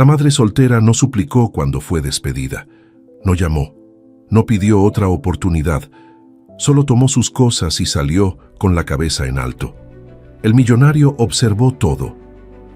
La madre soltera no suplicó cuando fue despedida. No llamó. No pidió otra oportunidad. Solo tomó sus cosas y salió con la cabeza en alto. El millonario observó todo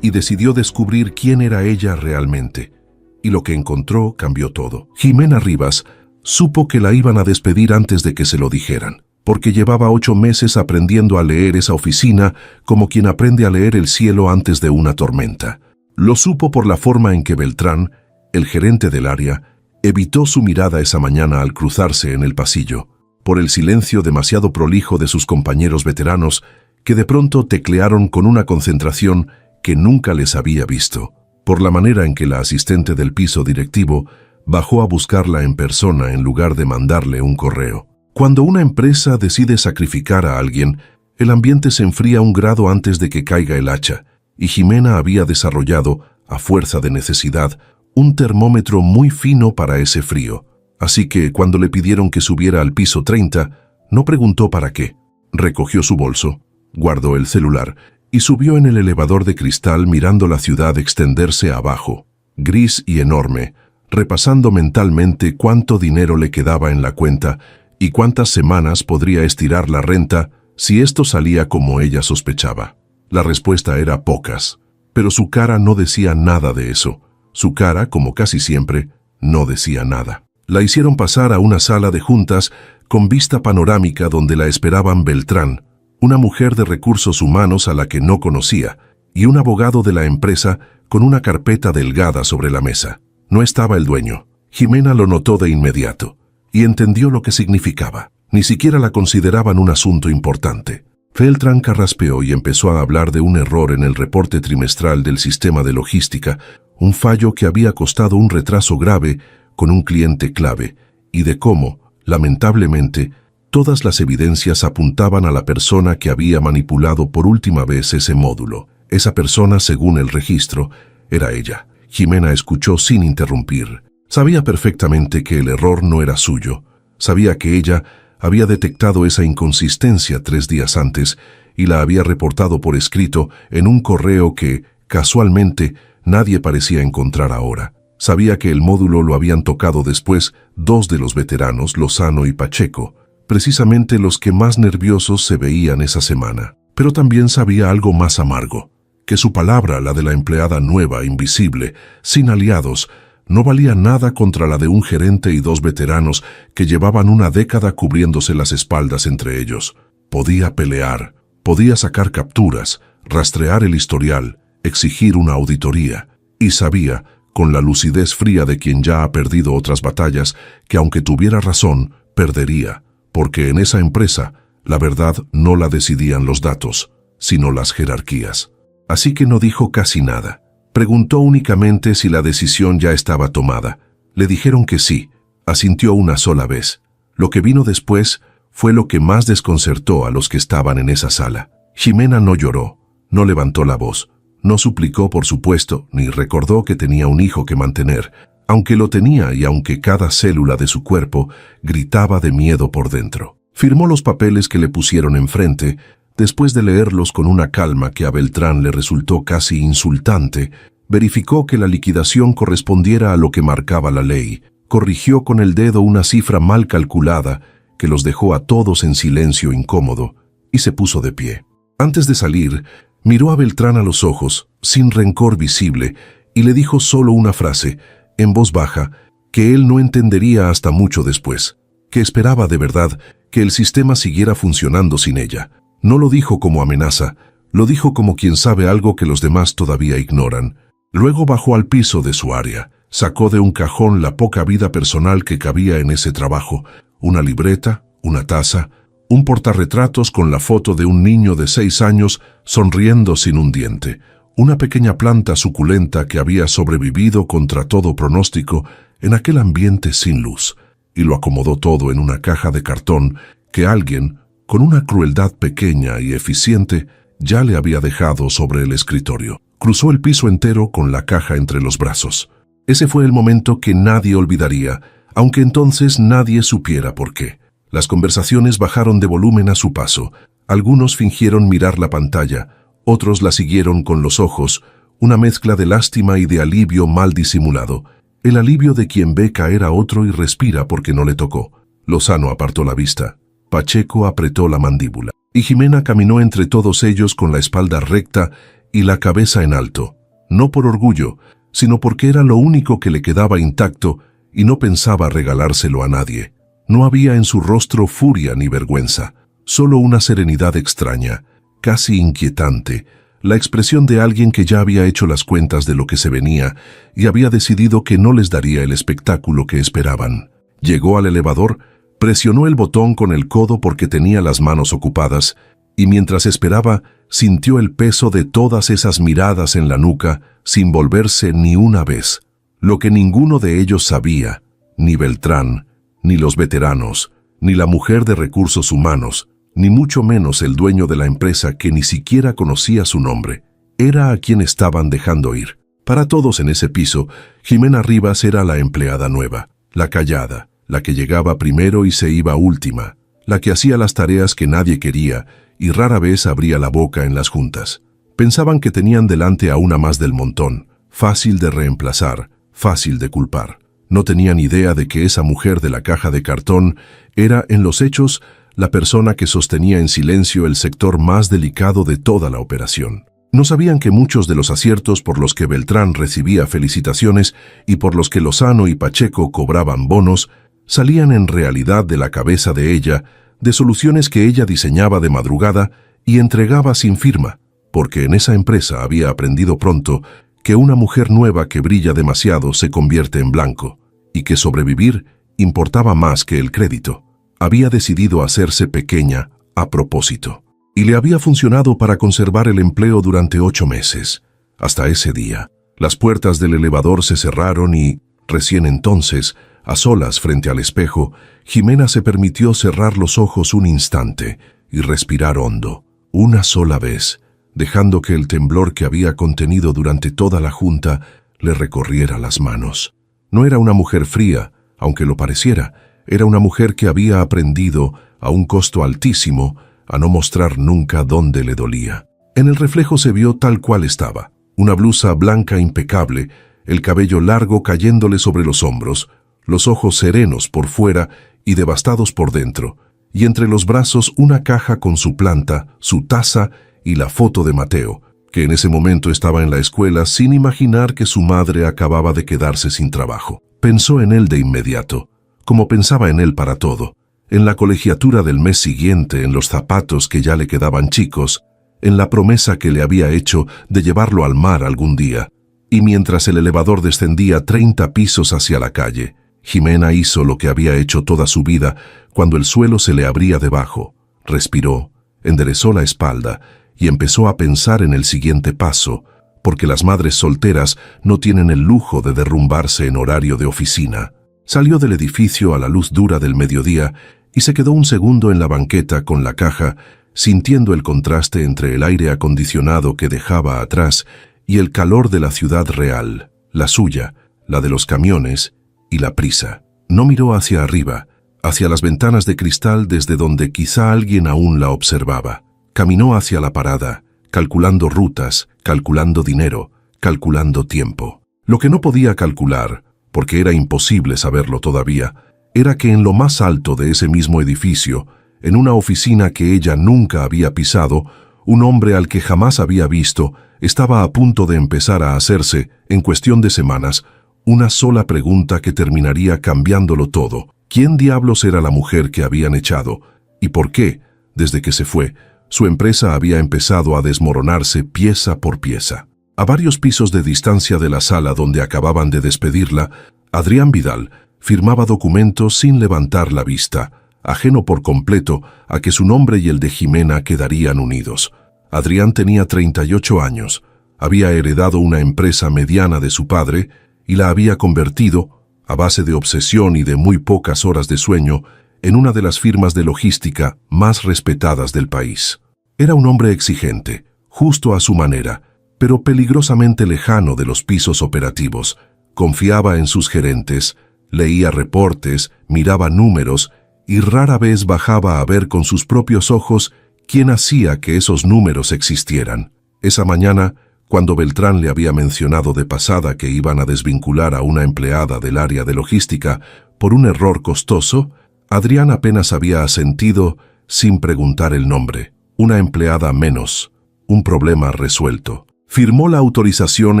y decidió descubrir quién era ella realmente. Y lo que encontró cambió todo. Jimena Rivas supo que la iban a despedir antes de que se lo dijeran, porque llevaba 8 meses aprendiendo a leer esa oficina como quien aprende a leer el cielo antes de una tormenta. Lo supo por la forma en que Beltrán, el gerente del área, evitó su mirada esa mañana al cruzarse en el pasillo, por el silencio demasiado prolijo de sus compañeros veteranos que de pronto teclearon con una concentración que nunca les había visto, por la manera en que la asistente del piso directivo bajó a buscarla en persona en lugar de mandarle un correo. Cuando una empresa decide sacrificar a alguien, el ambiente se enfría un grado antes de que caiga el hacha, y Jimena había desarrollado, a fuerza de necesidad, un termómetro muy fino para ese frío. Así que, cuando le pidieron que subiera al piso 30, no preguntó para qué. Recogió su bolso, guardó el celular y subió en el elevador de cristal mirando la ciudad extenderse abajo, gris y enorme, repasando mentalmente cuánto dinero le quedaba en la cuenta y cuántas semanas podría estirar la renta si esto salía como ella sospechaba. La respuesta era pocas, pero su cara no decía nada de eso. Su cara, como casi siempre, no decía nada. La hicieron pasar a una sala de juntas con vista panorámica donde la esperaban Beltrán, una mujer de recursos humanos a la que no conocía, y un abogado de la empresa con una carpeta delgada sobre la mesa. No estaba el dueño. Jimena lo notó de inmediato y entendió lo que significaba. Ni siquiera la consideraban un asunto importante. Beltrán carraspeó y empezó a hablar de un error en el reporte trimestral del sistema de logística, un fallo que había costado un retraso grave con un cliente clave, y de cómo, lamentablemente, todas las evidencias apuntaban a la persona que había manipulado por última vez ese módulo. Esa persona, según el registro, era ella. Jimena escuchó sin interrumpir. Sabía perfectamente que el error no era suyo. Sabía que ella había detectado esa inconsistencia 3 días antes y la había reportado por escrito en un correo que, casualmente, nadie parecía encontrar ahora. Sabía que el módulo lo habían tocado después 2 de los veteranos, Lozano y Pacheco, precisamente los que más nerviosos se veían esa semana. Pero también sabía algo más amargo, que su palabra, la de la empleada nueva, invisible, sin aliados, no valía nada contra la de un gerente y 2 veteranos que llevaban una década cubriéndose las espaldas entre ellos. Podía pelear, podía sacar capturas, rastrear el historial, exigir una auditoría, y sabía, con la lucidez fría de quien ya ha perdido otras batallas, que aunque tuviera razón, perdería, porque en esa empresa la verdad no la decidían los datos, sino las jerarquías. Así que no dijo casi nada. Preguntó únicamente si la decisión ya estaba tomada. Le dijeron que sí. Asintió una sola vez. Lo que vino después fue lo que más desconcertó a los que estaban en esa sala. Jimena no lloró, no levantó la voz, no suplicó por supuesto, ni recordó que tenía un hijo que mantener, aunque lo tenía y aunque cada célula de su cuerpo gritaba de miedo por dentro. Firmó los papeles que le pusieron enfrente. Después de leerlos con una calma que a Beltrán le resultó casi insultante, verificó que la liquidación correspondiera a lo que marcaba la ley, corrigió con el dedo una cifra mal calculada que los dejó a todos en silencio incómodo, y se puso de pie. Antes de salir, miró a Beltrán a los ojos, sin rencor visible, y le dijo solo una frase, en voz baja, que él no entendería hasta mucho después, que esperaba de verdad que el sistema siguiera funcionando sin ella. No lo dijo como amenaza, lo dijo como quien sabe algo que los demás todavía ignoran. Luego bajó al piso de su área, sacó de un cajón la poca vida personal que cabía en ese trabajo, una libreta, una taza, un portarretratos con la foto de un niño de 6 años sonriendo sin un diente, una pequeña planta suculenta que había sobrevivido contra todo pronóstico en aquel ambiente sin luz, y lo acomodó todo en una caja de cartón que alguien, con una crueldad pequeña y eficiente, ya le había dejado sobre el escritorio. Cruzó el piso entero con la caja entre los brazos. Ese fue el momento que nadie olvidaría, aunque entonces nadie supiera por qué. Las conversaciones bajaron de volumen a su paso. Algunos fingieron mirar la pantalla, otros la siguieron con los ojos, una mezcla de lástima y de alivio mal disimulado, el alivio de quien ve caer a otro y respira porque no le tocó. Lozano apartó la vista. Pacheco apretó la mandíbula. Y Jimena caminó entre todos ellos con la espalda recta y la cabeza en alto, no por orgullo, sino porque era lo único que le quedaba intacto y no pensaba regalárselo a nadie. No había en su rostro furia ni vergüenza, solo una serenidad extraña, casi inquietante, la expresión de alguien que ya había hecho las cuentas de lo que se venía y había decidido que no les daría el espectáculo que esperaban. Llegó al elevador, presionó el botón con el codo porque tenía las manos ocupadas, y mientras esperaba, sintió el peso de todas esas miradas en la nuca sin volverse ni una vez. Lo que ninguno de ellos sabía, ni Beltrán, ni los veteranos, ni la mujer de recursos humanos, ni mucho menos el dueño de la empresa que ni siquiera conocía su nombre, era a quien estaban dejando ir. Para todos en ese piso, Jimena Rivas era la empleada nueva, la callada, la que llegaba primero y se iba última, la que hacía las tareas que nadie quería y rara vez abría la boca en las juntas. Pensaban que tenían delante a una más del montón, fácil de reemplazar, fácil de culpar. No tenían idea de que esa mujer de la caja de cartón era, en los hechos, la persona que sostenía en silencio el sector más delicado de toda la operación. No sabían que muchos de los aciertos por los que Beltrán recibía felicitaciones y por los que Lozano y Pacheco cobraban bonos, salían en realidad de la cabeza de ella, de soluciones que ella diseñaba de madrugada y entregaba sin firma, porque en esa empresa había aprendido pronto que una mujer nueva que brilla demasiado se convierte en blanco, y que sobrevivir importaba más que el crédito. Había decidido hacerse pequeña a propósito, y le había funcionado para conservar el empleo durante 8 meses. Hasta ese día, las puertas del elevador se cerraron y, recién entonces, a solas frente al espejo, Jimena se permitió cerrar los ojos un instante y respirar hondo, una sola vez, dejando que el temblor que había contenido durante toda la junta le recorriera las manos. No era una mujer fría, aunque lo pareciera. Era una mujer que había aprendido, a un costo altísimo, a no mostrar nunca dónde le dolía. En el reflejo se vio tal cual estaba, una blusa blanca impecable, el cabello largo cayéndole sobre los hombros, los ojos serenos por fuera y devastados por dentro, y entre los brazos una caja con su planta, su taza y la foto de Mateo, que en ese momento estaba en la escuela sin imaginar que su madre acababa de quedarse sin trabajo. Pensó en él de inmediato, como pensaba en él para todo, en la colegiatura del mes siguiente, en los zapatos que ya le quedaban chicos, en la promesa que le había hecho de llevarlo al mar algún día. Y mientras el elevador descendía 30 pisos hacia la calle, Jimena hizo lo que había hecho toda su vida cuando el suelo se le abría debajo. Respiró, enderezó la espalda y empezó a pensar en el siguiente paso, porque las madres solteras no tienen el lujo de derrumbarse en horario de oficina. Salió del edificio a la luz dura del mediodía y se quedó un segundo en la banqueta con la caja, sintiendo el contraste entre el aire acondicionado que dejaba atrás y el calor de la ciudad real, la suya, la de los camiones y la prisa. No miró hacia arriba, hacia las ventanas de cristal desde donde quizá alguien aún la observaba. Caminó hacia la parada, calculando rutas, calculando dinero, calculando tiempo. Lo que no podía calcular, porque era imposible saberlo todavía, era que en lo más alto de ese mismo edificio, en una oficina que ella nunca había pisado, un hombre al que jamás había visto estaba a punto de empezar a hacerse, en cuestión de semanas, una sola pregunta que terminaría cambiándolo todo. ¿Quién diablos era la mujer que habían echado? ¿Y por qué, desde que se fue, su empresa había empezado a desmoronarse pieza por pieza? A varios pisos de distancia de la sala donde acababan de despedirla, Adrián Vidal firmaba documentos sin levantar la vista, ajeno por completo a que su nombre y el de Jimena quedarían unidos. Adrián tenía 38 años, había heredado una empresa mediana de su padre y la había convertido, a base de obsesión y de muy pocas horas de sueño, en una de las firmas de logística más respetadas del país. Era un hombre exigente, justo a su manera, pero peligrosamente lejano de los pisos operativos. Confiaba en sus gerentes, leía reportes, miraba números y rara vez bajaba a ver con sus propios ojos quién hacía que esos números existieran. Esa mañana, Cuando Beltrán le había mencionado de pasada que iban a desvincular a una empleada del área de logística por un error costoso, Adrián apenas había asentido sin preguntar el nombre. Una empleada menos, un problema resuelto. Firmó la autorización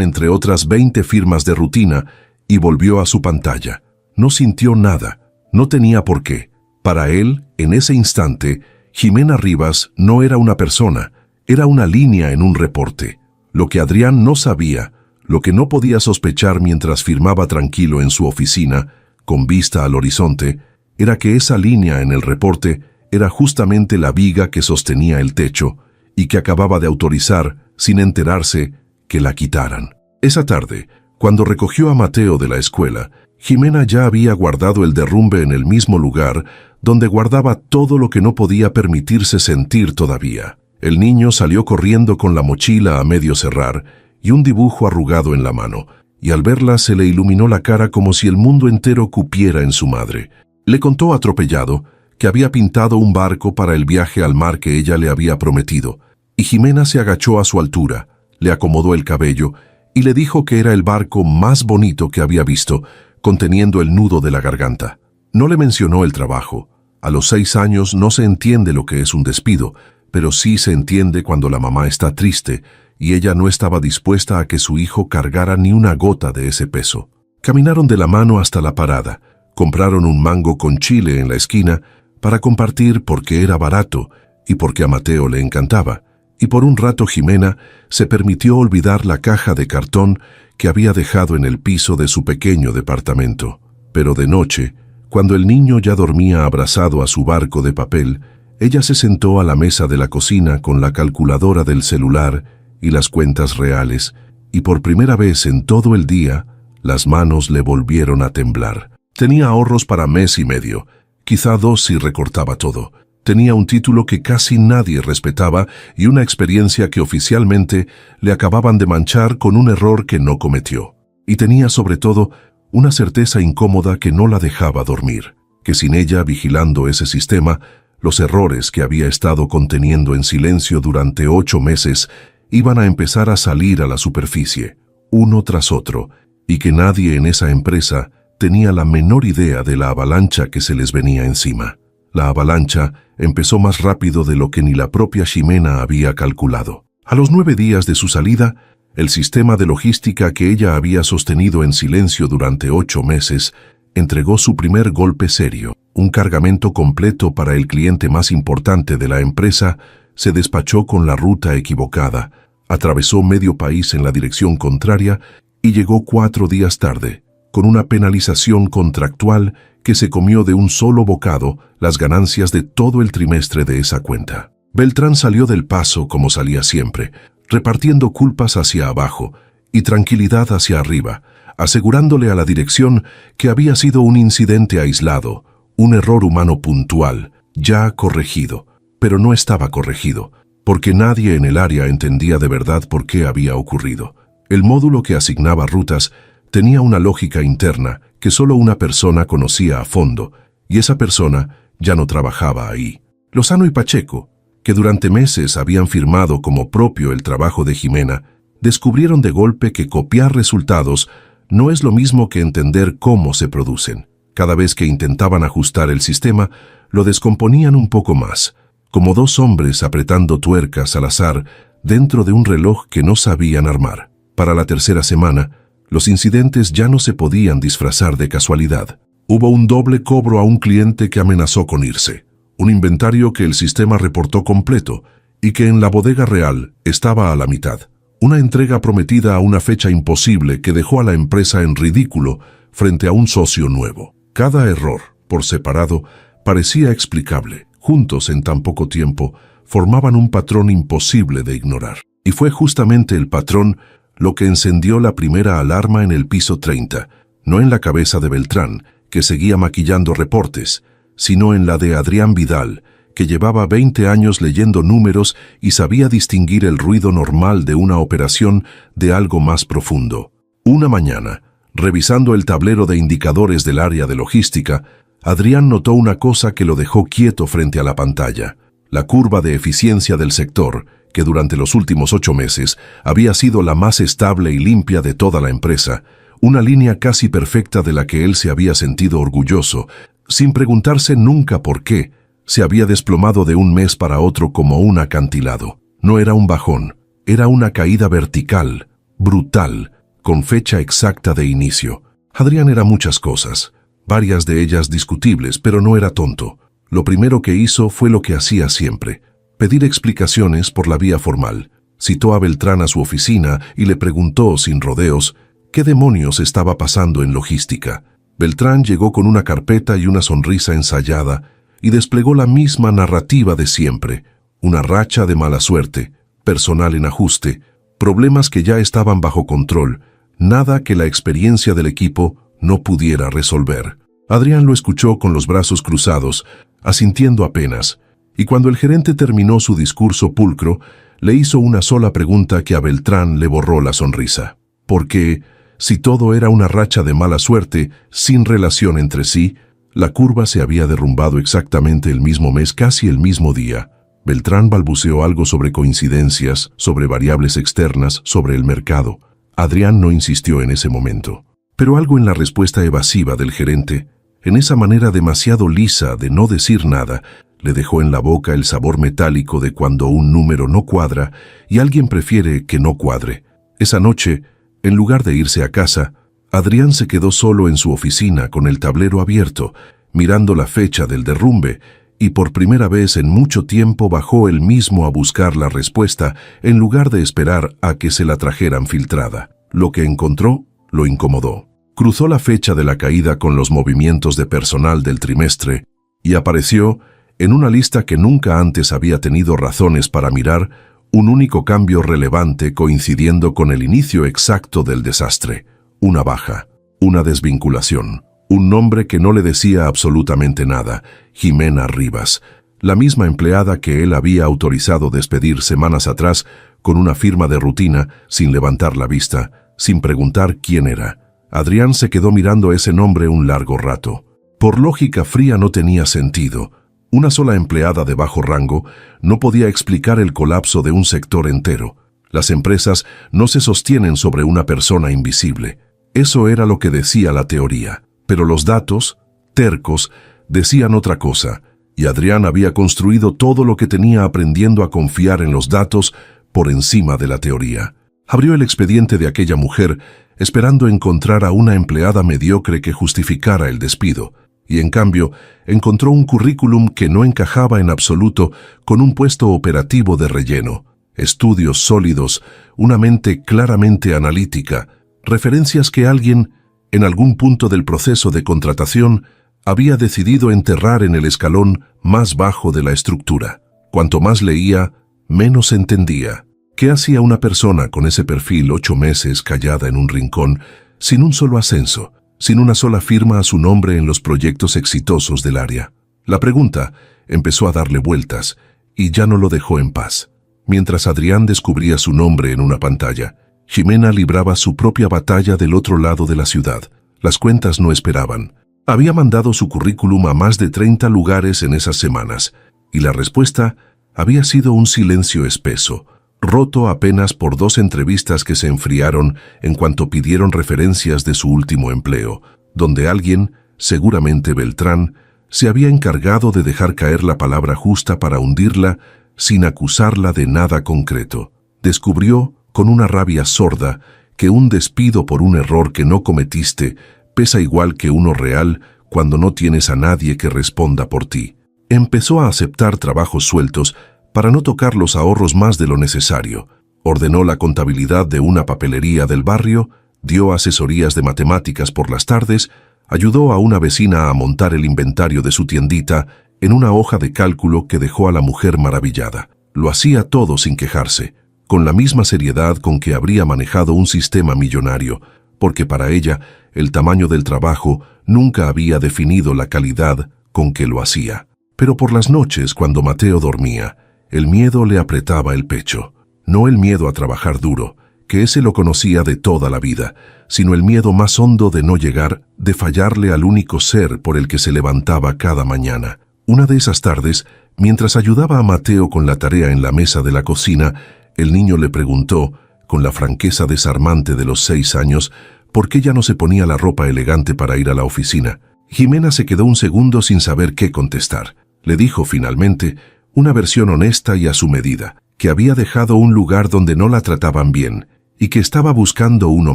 entre otras 20 firmas de rutina y volvió a su pantalla. No sintió nada, no tenía por qué. Para él, en ese instante, Jimena Rivas no era una persona, era una línea en un reporte. Lo que Adrián no sabía, lo que no podía sospechar mientras firmaba tranquilo en su oficina, con vista al horizonte, era que esa línea en el reporte era justamente la viga que sostenía el techo y que acababa de autorizar, sin enterarse, que la quitaran. Esa tarde, cuando recogió a Mateo de la escuela, Jimena ya había guardado el derrumbe en el mismo lugar donde guardaba todo lo que no podía permitirse sentir todavía. El niño salió corriendo con la mochila a medio cerrar y un dibujo arrugado en la mano, y al verla se le iluminó la cara como si el mundo entero cupiera en su madre. Le contó atropellado que había pintado un barco para el viaje al mar que ella le había prometido, y Jimena se agachó a su altura, le acomodó el cabello y le dijo que era el barco más bonito que había visto, conteniendo el nudo de la garganta. No le mencionó el trabajo. A los 6 años no se entiende lo que es un despido, pero sí se entiende cuando la mamá está triste y ella no estaba dispuesta a que su hijo cargara ni una gota de ese peso. Caminaron de la mano hasta la parada, compraron un mango con chile en la esquina para compartir porque era barato y porque a Mateo le encantaba, y por un rato Jimena se permitió olvidar la caja de cartón que había dejado en el piso de su pequeño departamento. Pero de noche, cuando el niño ya dormía abrazado a su barco de papel, ella se sentó a la mesa de la cocina con la calculadora del celular y las cuentas reales, y por primera vez en todo el día, las manos le volvieron a temblar. Tenía ahorros para mes y medio, quizá 2 si recortaba todo. Tenía un título que casi nadie respetaba y una experiencia que oficialmente le acababan de manchar con un error que no cometió. Y tenía sobre todo una certeza incómoda que no la dejaba dormir, que sin ella vigilando ese sistema, los errores que había estado conteniendo en silencio durante 8 meses iban a empezar a salir a la superficie, uno tras otro, y que nadie en esa empresa tenía la menor idea de la avalancha que se les venía encima. La avalancha empezó más rápido de lo que ni la propia Ximena había calculado. A los 9 días de su salida, el sistema de logística que ella había sostenido en silencio durante 8 meses entregó su primer golpe serio. Un cargamento completo para el cliente más importante de la empresa se despachó con la ruta equivocada, atravesó medio país en la dirección contraria y llegó 4 días tarde, con una penalización contractual que se comió de un solo bocado las ganancias de todo el trimestre de esa cuenta. Beltrán salió del paso como salía siempre, repartiendo culpas hacia abajo y tranquilidad hacia arriba, asegurándole a la dirección que había sido un incidente aislado, un error humano puntual, ya corregido, pero no estaba corregido, porque nadie en el área entendía de verdad por qué había ocurrido. El módulo que asignaba rutas tenía una lógica interna que solo una persona conocía a fondo, y esa persona ya no trabajaba ahí. Lozano y Pacheco, que durante meses habían firmado como propio el trabajo de Jimena, descubrieron de golpe que copiar resultados no es lo mismo que entender cómo se producen. Cada vez que intentaban ajustar el sistema, lo descomponían un poco más, como 2 hombres apretando tuercas al azar dentro de un reloj que no sabían armar. Para la 3ª semana, los incidentes ya no se podían disfrazar de casualidad. Hubo un doble cobro a un cliente que amenazó con irse, un inventario que el sistema reportó completo y que en la bodega real estaba a la mitad, una entrega prometida a una fecha imposible que dejó a la empresa en ridículo frente a un socio nuevo. Cada error, por separado, parecía explicable. Juntos en tan poco tiempo, formaban un patrón imposible de ignorar. Y fue justamente el patrón lo que encendió la primera alarma en el piso 30, no en la cabeza de Beltrán, que seguía maquillando reportes, sino en la de Adrián Vidal, que llevaba 20 años leyendo números y sabía distinguir el ruido normal de una operación de algo más profundo. Una mañana, revisando el tablero de indicadores del área de logística, Adrián notó una cosa que lo dejó quieto frente a la pantalla: la curva de eficiencia del sector, que durante los últimos 8 meses había sido la más estable y limpia de toda la empresa, una línea casi perfecta de la que él se había sentido orgulloso, sin preguntarse nunca por qué, se había desplomado de un mes para otro como un acantilado. No era un bajón, era una caída vertical, brutal, con fecha exacta de inicio. Adrián era muchas cosas, varias de ellas discutibles, pero no era tonto. Lo primero que hizo fue lo que hacía siempre: pedir explicaciones por la vía formal. Citó a Beltrán a su oficina y le preguntó sin rodeos qué demonios estaba pasando en logística. Beltrán llegó con una carpeta y una sonrisa ensayada y desplegó la misma narrativa de siempre: una racha de mala suerte, personal en ajuste, problemas que ya estaban bajo control, nada que la experiencia del equipo no pudiera resolver. Adrián lo escuchó con los brazos cruzados, asintiendo apenas, y cuando el gerente terminó su discurso pulcro, le hizo una sola pregunta que a Beltrán le borró la sonrisa. Porque, si todo era una racha de mala suerte, sin relación entre sí, la curva se había derrumbado exactamente el mismo mes, casi el mismo día. Beltrán balbuceó algo sobre coincidencias, sobre variables externas, sobre el mercado. Adrián no insistió en ese momento. Pero algo en la respuesta evasiva del gerente, en esa manera demasiado lisa de no decir nada, le dejó en la boca el sabor metálico de cuando un número no cuadra y alguien prefiere que no cuadre. Esa noche, en lugar de irse a casa, Adrián se quedó solo en su oficina con el tablero abierto, mirando la fecha del derrumbe, y por primera vez en mucho tiempo bajó él mismo a buscar la respuesta en lugar de esperar a que se la trajeran filtrada. Lo que encontró lo incomodó. Cruzó la fecha de la caída con los movimientos de personal del trimestre y apareció, en una lista que nunca antes había tenido razones para mirar, un único cambio relevante coincidiendo con el inicio exacto del desastre: una baja, una desvinculación, un nombre que no le decía absolutamente nada: Jimena Rivas, la misma empleada que él había autorizado despedir semanas atrás con una firma de rutina, sin levantar la vista, sin preguntar quién era. Adrián se quedó mirando ese nombre un largo rato. Por lógica fría no tenía sentido. Una sola empleada de bajo rango no podía explicar el colapso de un sector entero. Las empresas no se sostienen sobre una persona invisible. Eso era lo que decía la teoría. Pero los datos, tercos, decían otra cosa, y Adrián había construido todo lo que tenía aprendiendo a confiar en los datos por encima de la teoría. Abrió el expediente de aquella mujer, esperando encontrar a una empleada mediocre que justificara el despido, y en cambio encontró un currículum que no encajaba en absoluto con un puesto operativo de relleno. Estudios sólidos, una mente claramente analítica, referencias que alguien, en algún punto del proceso de contratación, había decidido enterrar en el escalón más bajo de la estructura. Cuanto más leía, menos entendía. ¿Qué hacía una persona con ese perfil 8 meses callada en un rincón, sin un solo ascenso, sin una sola firma a su nombre en los proyectos exitosos del área? La pregunta empezó a darle vueltas y ya no lo dejó en paz. Mientras Adrián descubría su nombre en una pantalla, Jimena libraba su propia batalla del otro lado de la ciudad. Las cuentas no esperaban. Había mandado su currículum a más de 30 lugares en esas semanas, y la respuesta había sido un silencio espeso, roto apenas por 2 entrevistas que se enfriaron en cuanto pidieron referencias de su último empleo, donde alguien, seguramente Beltrán, se había encargado de dejar caer la palabra justa para hundirla sin acusarla de nada concreto. Descubrió, con una rabia sorda, que un despido por un error que no cometiste pesa igual que uno real cuando no tienes a nadie que responda por ti. Empezó a aceptar trabajos sueltos para no tocar los ahorros más de lo necesario. Ordenó la contabilidad de una papelería del barrio, dio asesorías de matemáticas por las tardes, ayudó a una vecina a montar el inventario de su tiendita en una hoja de cálculo que dejó a la mujer maravillada. Lo hacía todo sin quejarse, con la misma seriedad con que habría manejado un sistema millonario, porque para ella el tamaño del trabajo nunca había definido la calidad con que lo hacía. Pero por las noches, cuando Mateo dormía, el miedo le apretaba el pecho. No el miedo a trabajar duro, que ese lo conocía de toda la vida, sino el miedo más hondo de no llegar, de fallarle al único ser por el que se levantaba cada mañana. Una de esas tardes, mientras ayudaba a Mateo con la tarea en la mesa de la cocina, el niño le preguntó, con la franqueza desarmante de los 6 años, por qué ya no se ponía la ropa elegante para ir a la oficina. Jimena se quedó un segundo sin saber qué contestar. Le dijo finalmente, una versión honesta y a su medida, que había dejado un lugar donde no la trataban bien y que estaba buscando uno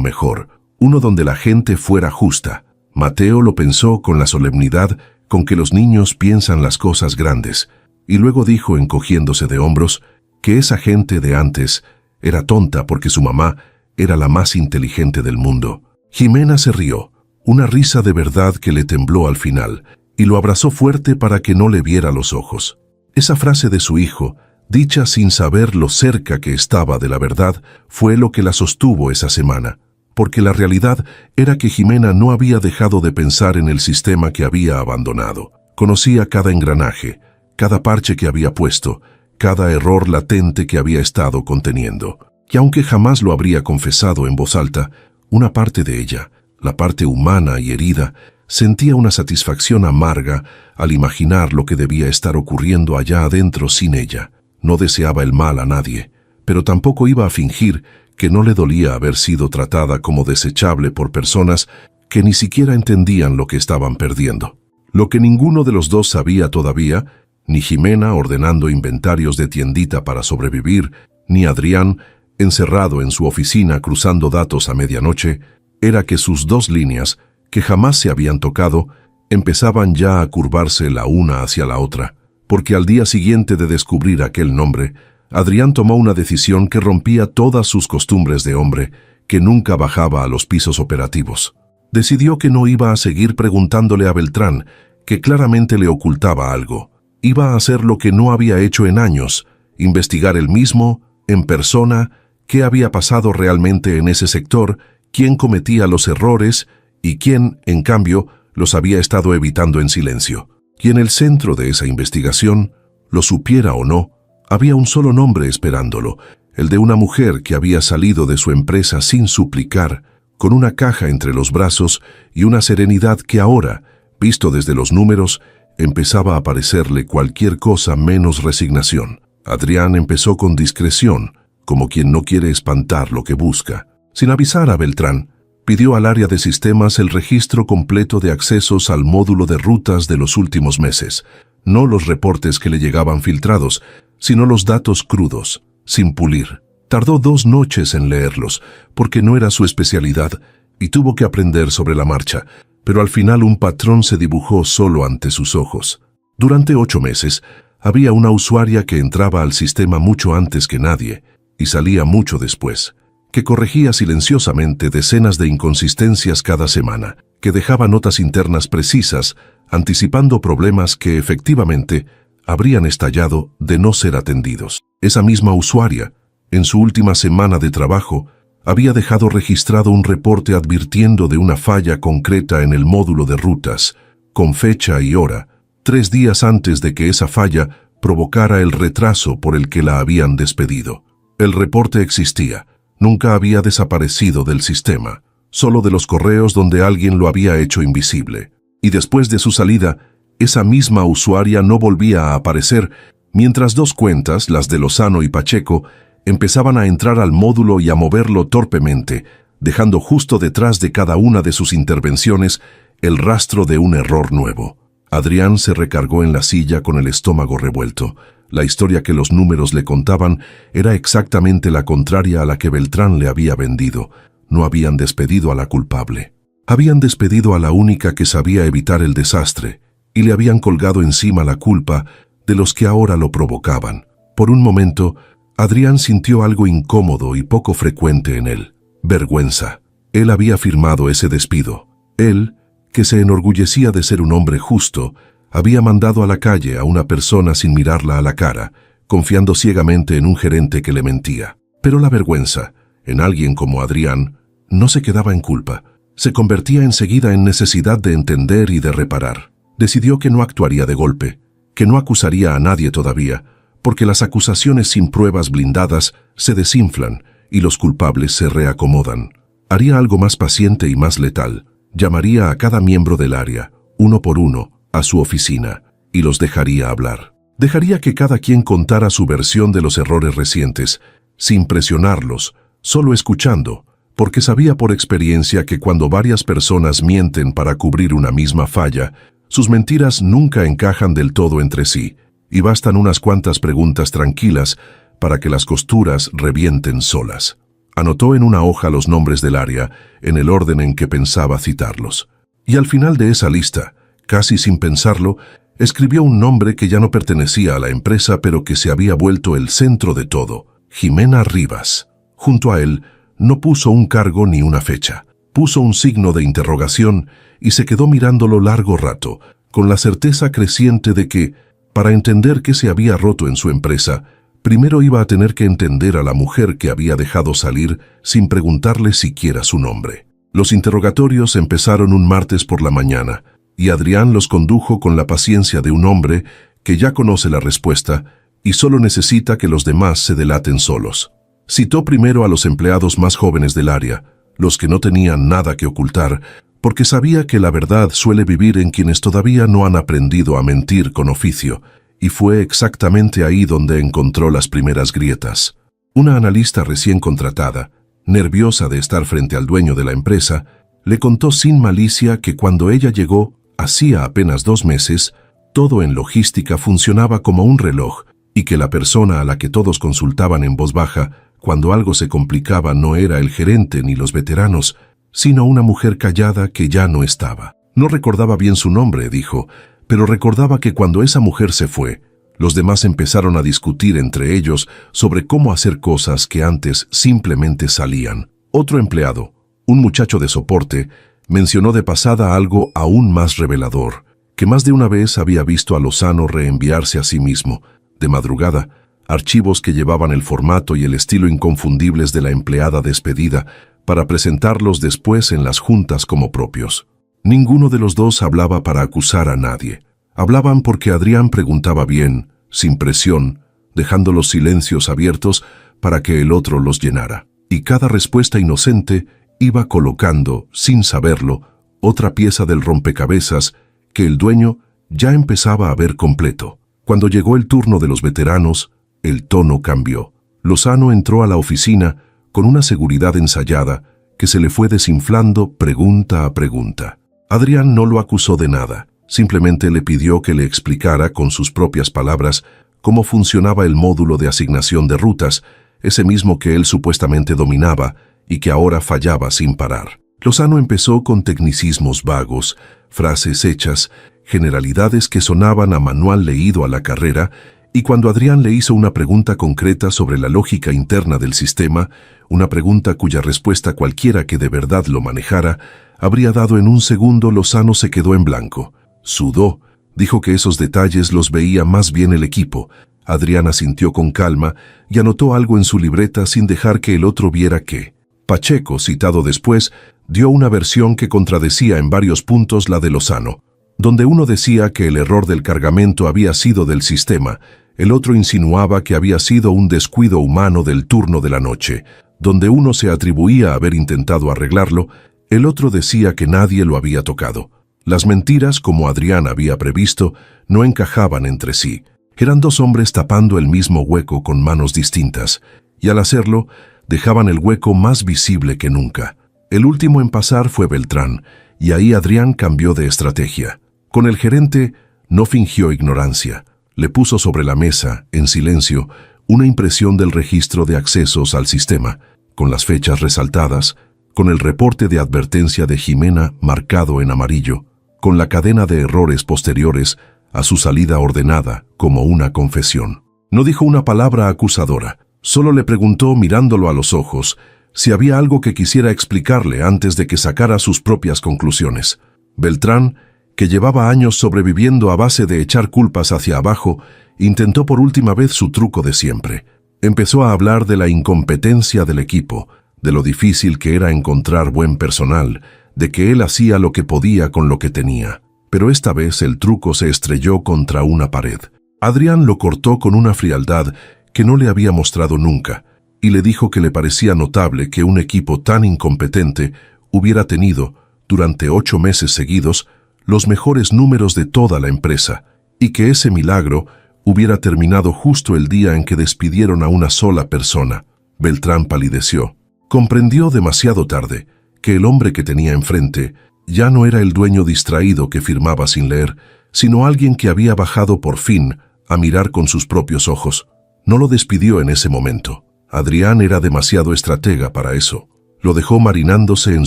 mejor, uno donde la gente fuera justa. Mateo lo pensó con la solemnidad con que los niños piensan las cosas grandes, y luego dijo, encogiéndose de hombros, que esa gente de antes era tonta porque su mamá era la más inteligente del mundo. Jimena se rió, una risa de verdad que le tembló al final, y lo abrazó fuerte para que no le viera los ojos. Esa frase de su hijo, dicha sin saber lo cerca que estaba de la verdad, fue lo que la sostuvo esa semana, porque la realidad era que Jimena no había dejado de pensar en el sistema que había abandonado. Conocía cada engranaje, cada parche que había puesto, cada error latente que había estado conteniendo. Y aunque jamás lo habría confesado en voz alta, una parte de ella, la parte humana y herida, sentía una satisfacción amarga al imaginar lo que debía estar ocurriendo allá adentro sin ella. No deseaba el mal a nadie, pero tampoco iba a fingir que no le dolía haber sido tratada como desechable por personas que ni siquiera entendían lo que estaban perdiendo. Lo que ninguno de los dos sabía todavía, ni Jimena ordenando inventarios de tiendita para sobrevivir, ni Adrián encerrado en su oficina cruzando datos a medianoche, era que sus 2 líneas, que jamás se habían tocado, empezaban ya a curvarse la una hacia la otra, porque al día siguiente de descubrir aquel nombre, Adrián tomó una decisión que rompía todas sus costumbres de hombre, que nunca bajaba a los pisos operativos. Decidió que no iba a seguir preguntándole a Beltrán, que claramente le ocultaba algo. Iba a hacer lo que no había hecho en años, investigar él mismo, en persona, qué había pasado realmente en ese sector, quién cometía los errores y quién, en cambio, los había estado evitando en silencio. Y en el centro de esa investigación, lo supiera o no, había un solo nombre esperándolo, el de una mujer que había salido de su empresa sin suplicar, con una caja entre los brazos y una serenidad que ahora, visto desde los números, empezaba a parecerle cualquier cosa menos resignación. Adrián empezó con discreción, como quien no quiere espantar lo que busca. Sin avisar a Beltrán, pidió al área de sistemas el registro completo de accesos al módulo de rutas de los últimos meses, no los reportes que le llegaban filtrados, sino los datos crudos, sin pulir. Tardó 2 noches en leerlos, porque no era su especialidad, y tuvo que aprender sobre la marcha, pero al final un patrón se dibujó solo ante sus ojos. Durante 8 meses, había una usuaria que entraba al sistema mucho antes que nadie, y salía mucho después, que corregía silenciosamente decenas de inconsistencias cada semana, que dejaba notas internas precisas, anticipando problemas que efectivamente habrían estallado de no ser atendidos. Esa misma usuaria, en su última semana de trabajo, había dejado registrado un reporte advirtiendo de una falla concreta en el módulo de rutas, con fecha y hora, 3 días antes de que esa falla provocara el retraso por el que la habían despedido. El reporte existía, nunca había desaparecido del sistema, solo de los correos donde alguien lo había hecho invisible. Y después de su salida, esa misma usuaria no volvía a aparecer, mientras 2 cuentas, las de Lozano y Pacheco, empezaban a entrar al módulo y a moverlo torpemente, dejando justo detrás de cada una de sus intervenciones el rastro de un error nuevo. Adrián se recargó en la silla con el estómago revuelto. La historia que los números le contaban era exactamente la contraria a la que Beltrán le había vendido. No habían despedido a la culpable. Habían despedido a la única que sabía evitar el desastre, y le habían colgado encima la culpa de los que ahora lo provocaban. Por un momento, Adrián sintió algo incómodo y poco frecuente en él: vergüenza. Él había firmado ese despido. Él, que se enorgullecía de ser un hombre justo, había mandado a la calle a una persona sin mirarla a la cara, confiando ciegamente en un gerente que le mentía. Pero la vergüenza, en alguien como Adrián, no se quedaba en culpa. Se convertía enseguida en necesidad de entender y de reparar. Decidió que no actuaría de golpe, que no acusaría a nadie todavía, porque las acusaciones sin pruebas blindadas se desinflan y los culpables se reacomodan. Haría algo más paciente y más letal. Llamaría a cada miembro del área, uno por uno, a su oficina, y los dejaría hablar. Dejaría que cada quien contara su versión de los errores recientes, sin presionarlos, solo escuchando, porque sabía por experiencia que cuando varias personas mienten para cubrir una misma falla, sus mentiras nunca encajan del todo entre sí, y bastan unas cuantas preguntas tranquilas para que las costuras revienten solas. Anotó en una hoja los nombres del área, en el orden en que pensaba citarlos. Y al final de esa lista, casi sin pensarlo, escribió un nombre que ya no pertenecía a la empresa, pero que se había vuelto el centro de todo: Jimena Rivas. Junto a él, no puso un cargo ni una fecha. Puso un signo de interrogación y se quedó mirándolo largo rato, con la certeza creciente de que, para entender qué se había roto en su empresa, primero iba a tener que entender a la mujer que había dejado salir sin preguntarle siquiera su nombre. Los interrogatorios empezaron un martes por la mañana, y Adrián los condujo con la paciencia de un hombre que ya conoce la respuesta y solo necesita que los demás se delaten solos. Citó primero a los empleados más jóvenes del área, los que no tenían nada que ocultar, porque sabía que la verdad suele vivir en quienes todavía no han aprendido a mentir con oficio, y fue exactamente ahí donde encontró las primeras grietas. Una analista recién contratada, nerviosa de estar frente al dueño de la empresa, le contó sin malicia que cuando ella llegó, hacía apenas 2 meses, todo en logística funcionaba como un reloj y que la persona a la que todos consultaban en voz baja cuando algo se complicaba no era el gerente ni los veteranos, sino una mujer callada que ya no estaba. No recordaba bien su nombre, dijo, pero recordaba que cuando esa mujer se fue, los demás empezaron a discutir entre ellos sobre cómo hacer cosas que antes simplemente salían. Otro empleado, un muchacho de soporte, mencionó de pasada algo aún más revelador, que más de una vez había visto a Lozano reenviarse a sí mismo, de madrugada, archivos que llevaban el formato y el estilo inconfundibles de la empleada despedida para presentarlos después en las juntas como propios. Ninguno de los dos hablaba para acusar a nadie. Hablaban porque Adrián preguntaba bien, sin presión, dejando los silencios abiertos para que el otro los llenara. Y cada respuesta inocente iba colocando, sin saberlo, otra pieza del rompecabezas que el dueño ya empezaba a ver completo. Cuando llegó el turno de los veteranos, el tono cambió. Lozano entró a la oficina con una seguridad ensayada que se le fue desinflando pregunta a pregunta. Adrián no lo acusó de nada, simplemente le pidió que le explicara con sus propias palabras cómo funcionaba el módulo de asignación de rutas, ese mismo que él supuestamente dominaba y que ahora fallaba sin parar. Lozano empezó con tecnicismos vagos, frases hechas, generalidades que sonaban a manual leído a la carrera, y cuando Adrián le hizo una pregunta concreta sobre la lógica interna del sistema, una pregunta cuya respuesta cualquiera que de verdad lo manejara habría dado en un segundo, Lozano se quedó en blanco. Sudó, dijo que esos detalles los veía más bien el equipo. Adrián asintió con calma y anotó algo en su libreta sin dejar que el otro viera que Pacheco, citado después, dio una versión que contradecía en varios puntos la de Lozano. Donde uno decía que el error del cargamento había sido del sistema, el otro insinuaba que había sido un descuido humano del turno de la noche. Donde uno se atribuía haber intentado arreglarlo, el otro decía que nadie lo había tocado. Las mentiras, como Adrián había previsto, no encajaban entre sí. Eran dos hombres tapando el mismo hueco con manos distintas, y al hacerlo, dejaban el hueco más visible que nunca. El último en pasar fue Beltrán, y ahí Adrián cambió de estrategia. Con el gerente no fingió ignorancia. Le puso sobre la mesa, en silencio, una impresión del registro de accesos al sistema, con las fechas resaltadas, con el reporte de advertencia de Jimena marcado en amarillo, con la cadena de errores posteriores a su salida ordenada como una confesión. No dijo una palabra acusadora, solo le preguntó mirándolo a los ojos si había algo que quisiera explicarle antes de que sacara sus propias conclusiones. Beltrán, que llevaba años sobreviviendo a base de echar culpas hacia abajo, intentó por última vez su truco de siempre. Empezó a hablar de la incompetencia del equipo, de lo difícil que era encontrar buen personal, de que él hacía lo que podía con lo que tenía. Pero esta vez el truco se estrelló contra una pared. Adrián lo cortó con una frialdad que no le había mostrado nunca, y le dijo que le parecía notable que un equipo tan incompetente hubiera tenido, durante 8 meses seguidos, los mejores números de toda la empresa, y que ese milagro hubiera terminado justo el día en que despidieron a una sola persona. Beltrán palideció. Comprendió demasiado tarde que el hombre que tenía enfrente ya no era el dueño distraído que firmaba sin leer, sino alguien que había bajado por fin a mirar con sus propios ojos. No lo despidió en ese momento. Adrián era demasiado estratega para eso. Lo dejó marinándose en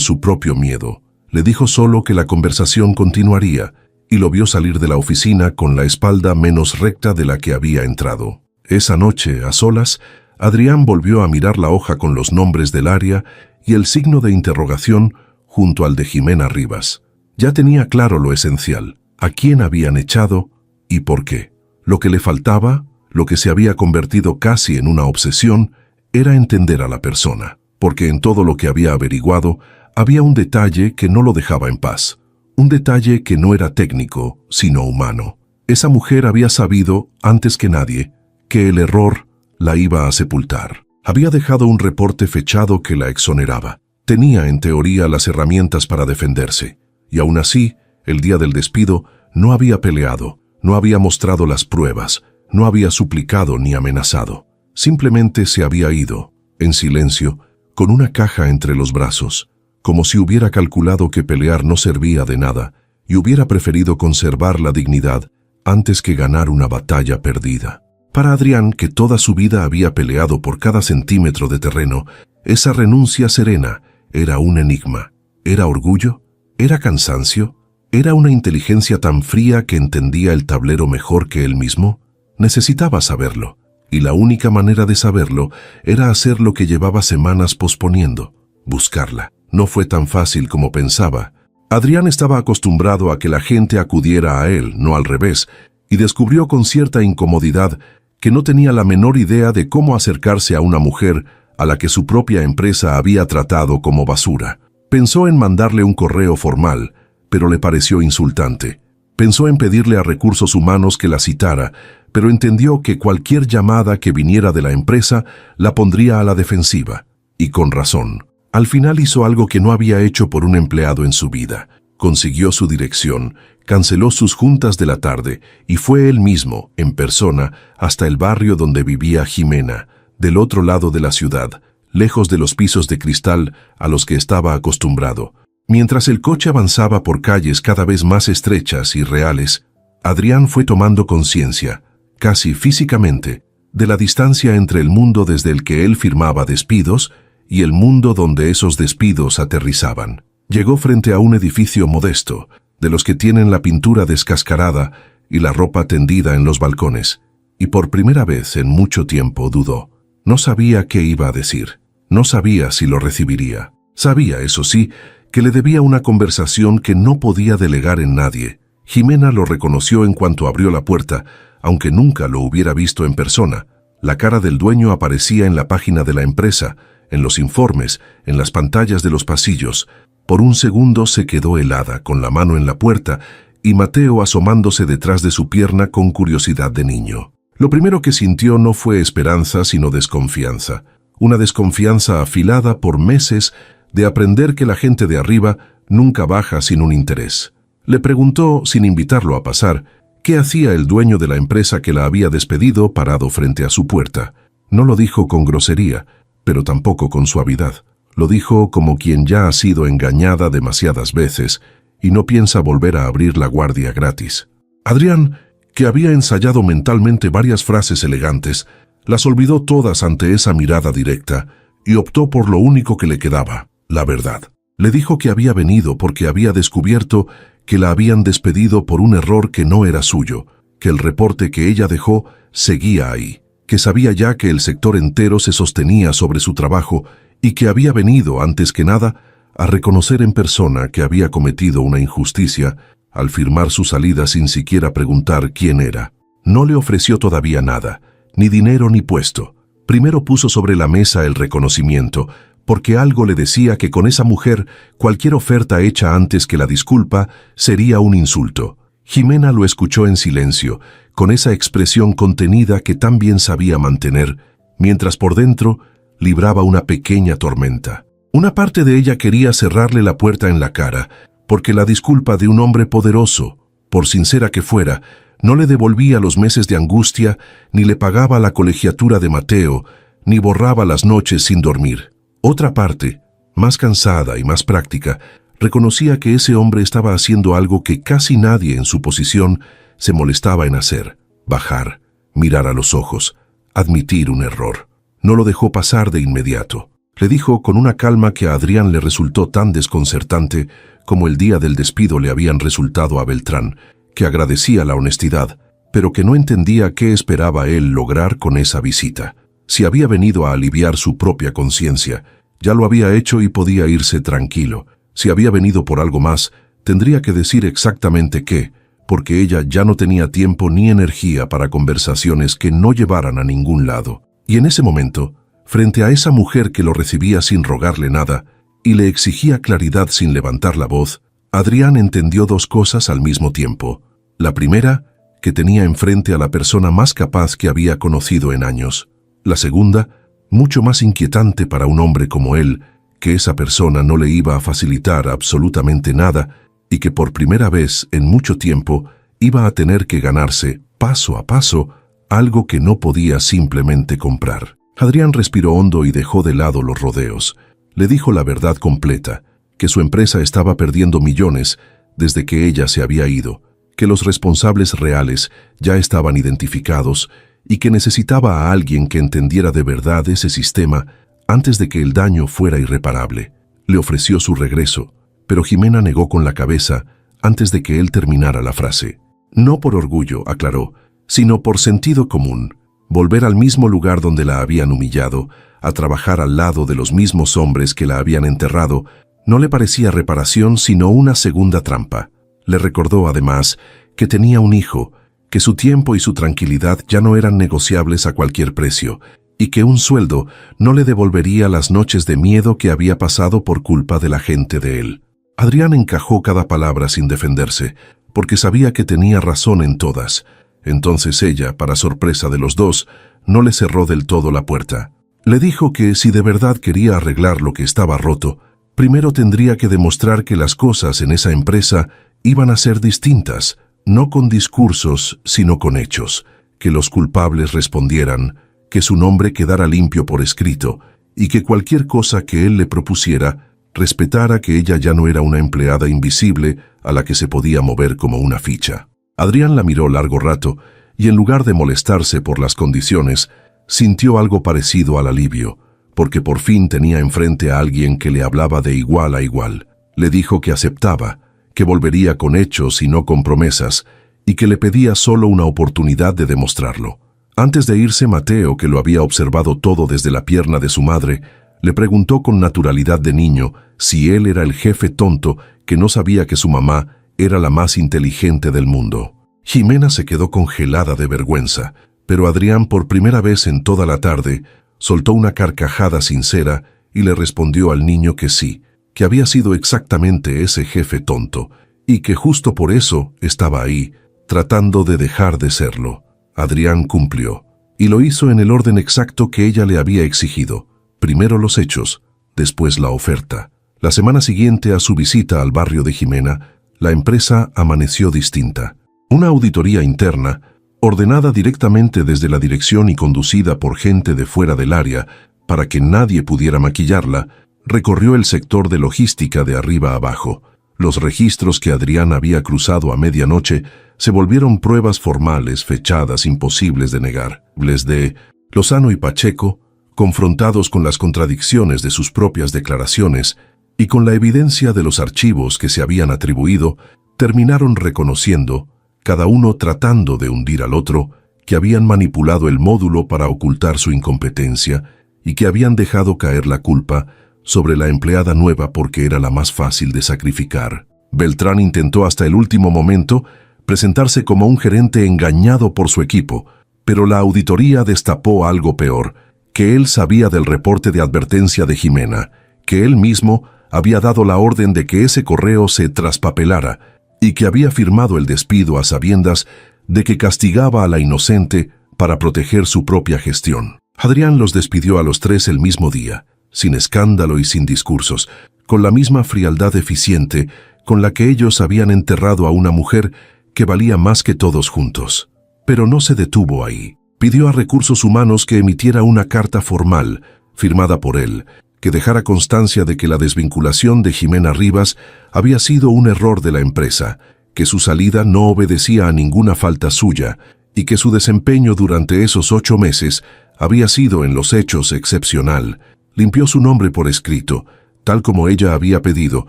su propio miedo. Le dijo solo que la conversación continuaría y lo vio salir de la oficina con la espalda menos recta de la que había entrado. Esa noche, a solas, Adrián volvió a mirar la hoja con los nombres del área y el signo de interrogación junto al de Jimena Rivas. Ya tenía claro lo esencial: a quién habían echado y por qué. Lo que le faltaba, lo que se había convertido casi en una obsesión, era entender a la persona, porque en todo lo que había averiguado había un detalle que no lo dejaba en paz. Un detalle que no era técnico, sino humano. Esa mujer había sabido, antes que nadie, que el error la iba a sepultar. Había dejado un reporte fechado que la exoneraba. Tenía, en teoría, las herramientas para defenderse. Y aún así, el día del despido, no había peleado, no había mostrado las pruebas, no había suplicado ni amenazado. Simplemente se había ido, en silencio, con una caja entre los brazos, como si hubiera calculado que pelear no servía de nada y hubiera preferido conservar la dignidad antes que ganar una batalla perdida. Para Adrián, que toda su vida había peleado por cada centímetro de terreno, esa renuncia serena era un enigma. ¿Era orgullo? ¿Era cansancio? ¿Era una inteligencia tan fría que entendía el tablero mejor que él mismo? Necesitaba saberlo, y la única manera de saberlo era hacer lo que llevaba semanas posponiendo: buscarla. No fue tan fácil como pensaba. Adrián estaba acostumbrado a que la gente acudiera a él, no al revés, y descubrió con cierta incomodidad que no tenía la menor idea de cómo acercarse a una mujer a la que su propia empresa había tratado como basura. Pensó en mandarle un correo formal, pero le pareció insultante. Pensó en pedirle a Recursos Humanos que la citara, pero entendió que cualquier llamada que viniera de la empresa la pondría a la defensiva. Y con razón. Al final hizo algo que no había hecho por un empleado en su vida. Consiguió su dirección, canceló sus juntas de la tarde y fue él mismo, en persona, hasta el barrio donde vivía Jimena, del otro lado de la ciudad, lejos de los pisos de cristal a los que estaba acostumbrado. Mientras el coche avanzaba por calles cada vez más estrechas y reales, Adrián fue tomando conciencia, casi físicamente, de la distancia entre el mundo desde el que él firmaba despidos y el mundo donde esos despidos aterrizaban. Llegó frente a un edificio modesto, de los que tienen la pintura descascarada y la ropa tendida en los balcones, y por primera vez en mucho tiempo dudó. No sabía qué iba a decir, no sabía si lo recibiría. Sabía, eso sí, que le debía una conversación que no podía delegar en nadie. Jimena lo reconoció en cuanto abrió la puerta, aunque nunca lo hubiera visto en persona. La cara del dueño aparecía en la página de la empresa, en los informes, en las pantallas de los pasillos. Por un segundo se quedó helada, con la mano en la puerta, y Mateo asomándose detrás de su pierna con curiosidad de niño. Lo primero que sintió no fue esperanza, sino desconfianza. Una desconfianza afilada por meses de aprender que la gente de arriba nunca baja sin un interés. Le preguntó, sin invitarlo a pasar, qué hacía el dueño de la empresa que la había despedido parado frente a su puerta. No lo dijo con grosería, pero tampoco con suavidad. Lo dijo como quien ya ha sido engañada demasiadas veces y no piensa volver a abrir la guardia gratis. Adrián, que había ensayado mentalmente varias frases elegantes, las olvidó todas ante esa mirada directa y optó por lo único que le quedaba: la verdad. Le dijo que había venido porque había descubierto que la habían despedido por un error que no era suyo, que el reporte que ella dejó seguía ahí, que sabía ya que el sector entero se sostenía sobre su trabajo y que había venido, antes que nada, a reconocer en persona que había cometido una injusticia al firmar su salida sin siquiera preguntar quién era. No le ofreció todavía nada, ni dinero ni puesto. Primero puso sobre la mesa el reconocimiento, porque algo le decía que con esa mujer cualquier oferta hecha antes que la disculpa sería un insulto. Jimena lo escuchó en silencio, con esa expresión contenida que tan bien sabía mantener, mientras por dentro libraba una pequeña tormenta. Una parte de ella quería cerrarle la puerta en la cara, porque la disculpa de un hombre poderoso, por sincera que fuera, No le devolvía los meses de angustia, ni le pagaba la colegiatura de Mateo, ni borraba las noches sin dormir. Otra parte, más cansada y más práctica, reconocía que ese hombre estaba haciendo algo que casi nadie en su posición se molestaba en hacer: bajar, mirar a los ojos, admitir un error. No lo dejó pasar de inmediato. Le dijo con una calma que a Adrián le resultó tan desconcertante como el día del despido le habían resultado a Beltrán, que agradecía la honestidad, pero que no entendía qué esperaba él lograr con esa visita. Si había venido a aliviar su propia conciencia, ya lo había hecho y podía irse tranquilo. Si había venido por algo más, tendría que decir exactamente qué, porque ella ya no tenía tiempo ni energía para conversaciones que no llevaran a ningún lado. Y en ese momento, frente a esa mujer que lo recibía sin rogarle nada y le exigía claridad sin levantar la voz, Adrián entendió dos cosas al mismo tiempo. La primera, que tenía enfrente a la persona más capaz que había conocido en años. La segunda, mucho más inquietante para un hombre como él, que esa persona no le iba a facilitar absolutamente nada y que por primera vez en mucho tiempo iba a tener que ganarse, paso a paso, algo que no podía simplemente comprar. Adrián respiró hondo y dejó de lado los rodeos. Le dijo la verdad completa, que su empresa estaba perdiendo millones desde que ella se había ido, que los responsables reales ya estaban identificados y que necesitaba a alguien que entendiera de verdad ese sistema antes de que el daño fuera irreparable. Le ofreció su regreso, pero Jimena negó con la cabeza antes de que él terminara la frase. No por orgullo, aclaró, sino por sentido común. Volver al mismo lugar donde la habían humillado, a trabajar al lado de los mismos hombres que la habían enterrado, no le parecía reparación sino una segunda trampa. Le recordó además que tenía un hijo, que su tiempo y su tranquilidad ya no eran negociables a cualquier precio, y que un sueldo no le devolvería las noches de miedo que había pasado por culpa de la gente de él. Adrián encajó cada palabra sin defenderse, porque sabía que tenía razón en todas. Entonces ella, para sorpresa de los dos, no le cerró del todo la puerta. Le dijo que si de verdad quería arreglar lo que estaba roto, primero tendría que demostrar que las cosas en esa empresa iban a ser distintas, no con discursos, sino con hechos, que los culpables respondieran, que su nombre quedara limpio por escrito, y que cualquier cosa que él le propusiera, respetara que ella ya no era una empleada invisible a la que se podía mover como una ficha. Adrián la miró largo rato, y en lugar de molestarse por las condiciones, sintió algo parecido al alivio, porque por fin tenía enfrente a alguien que le hablaba de igual a igual. Le dijo que aceptaba, que volvería con hechos y no con promesas, y que le pedía solo una oportunidad de demostrarlo. Antes de irse, Mateo, que lo había observado todo desde la pierna de su madre, le preguntó con naturalidad de niño si él era el jefe tonto que no sabía que su mamá era la más inteligente del mundo. Jimena se quedó congelada de vergüenza, pero Adrián, por primera vez en toda la tarde, soltó una carcajada sincera y le respondió al niño que sí, que había sido exactamente ese jefe tonto, y que justo por eso estaba ahí, tratando de dejar de serlo. Adrián cumplió, y lo hizo en el orden exacto que ella le había exigido. Primero los hechos, después la oferta. La semana siguiente a su visita al barrio de Jimena, la empresa amaneció distinta. Una auditoría interna, ordenada directamente desde la dirección y conducida por gente de fuera del área, para que nadie pudiera maquillarla, recorrió el sector de logística de arriba abajo. Los registros que Adrián había cruzado a medianoche se volvieron pruebas formales, fechadas, imposibles de negar. Les de Lozano y Pacheco, confrontados con las contradicciones de sus propias declaraciones y con la evidencia de los archivos que se habían atribuido, terminaron reconociendo, cada uno tratando de hundir al otro, que habían manipulado el módulo para ocultar su incompetencia y que habían dejado caer la culpa sobre la empleada nueva porque era la más fácil de sacrificar. Beltrán intentó hasta el último momento presentarse como un gerente engañado por su equipo, pero la auditoría destapó algo peor, que él sabía del reporte de advertencia de Jimena, que él mismo había dado la orden de que ese correo se traspapelara y que había firmado el despido a sabiendas de que castigaba a la inocente para proteger su propia gestión. Adrián los despidió a los tres el mismo día, sin escándalo y sin discursos, con la misma frialdad eficiente con la que ellos habían enterrado a una mujer que valía más que todos juntos. Pero no se detuvo ahí. Pidió a Recursos Humanos que emitiera una carta formal, firmada por él, que dejara constancia de que la desvinculación de Ximena Rivas había sido un error de la empresa, que su salida no obedecía a ninguna falta suya y que su desempeño durante esos 8 meses había sido en los hechos excepcional. Limpió su nombre por escrito, tal como ella había pedido,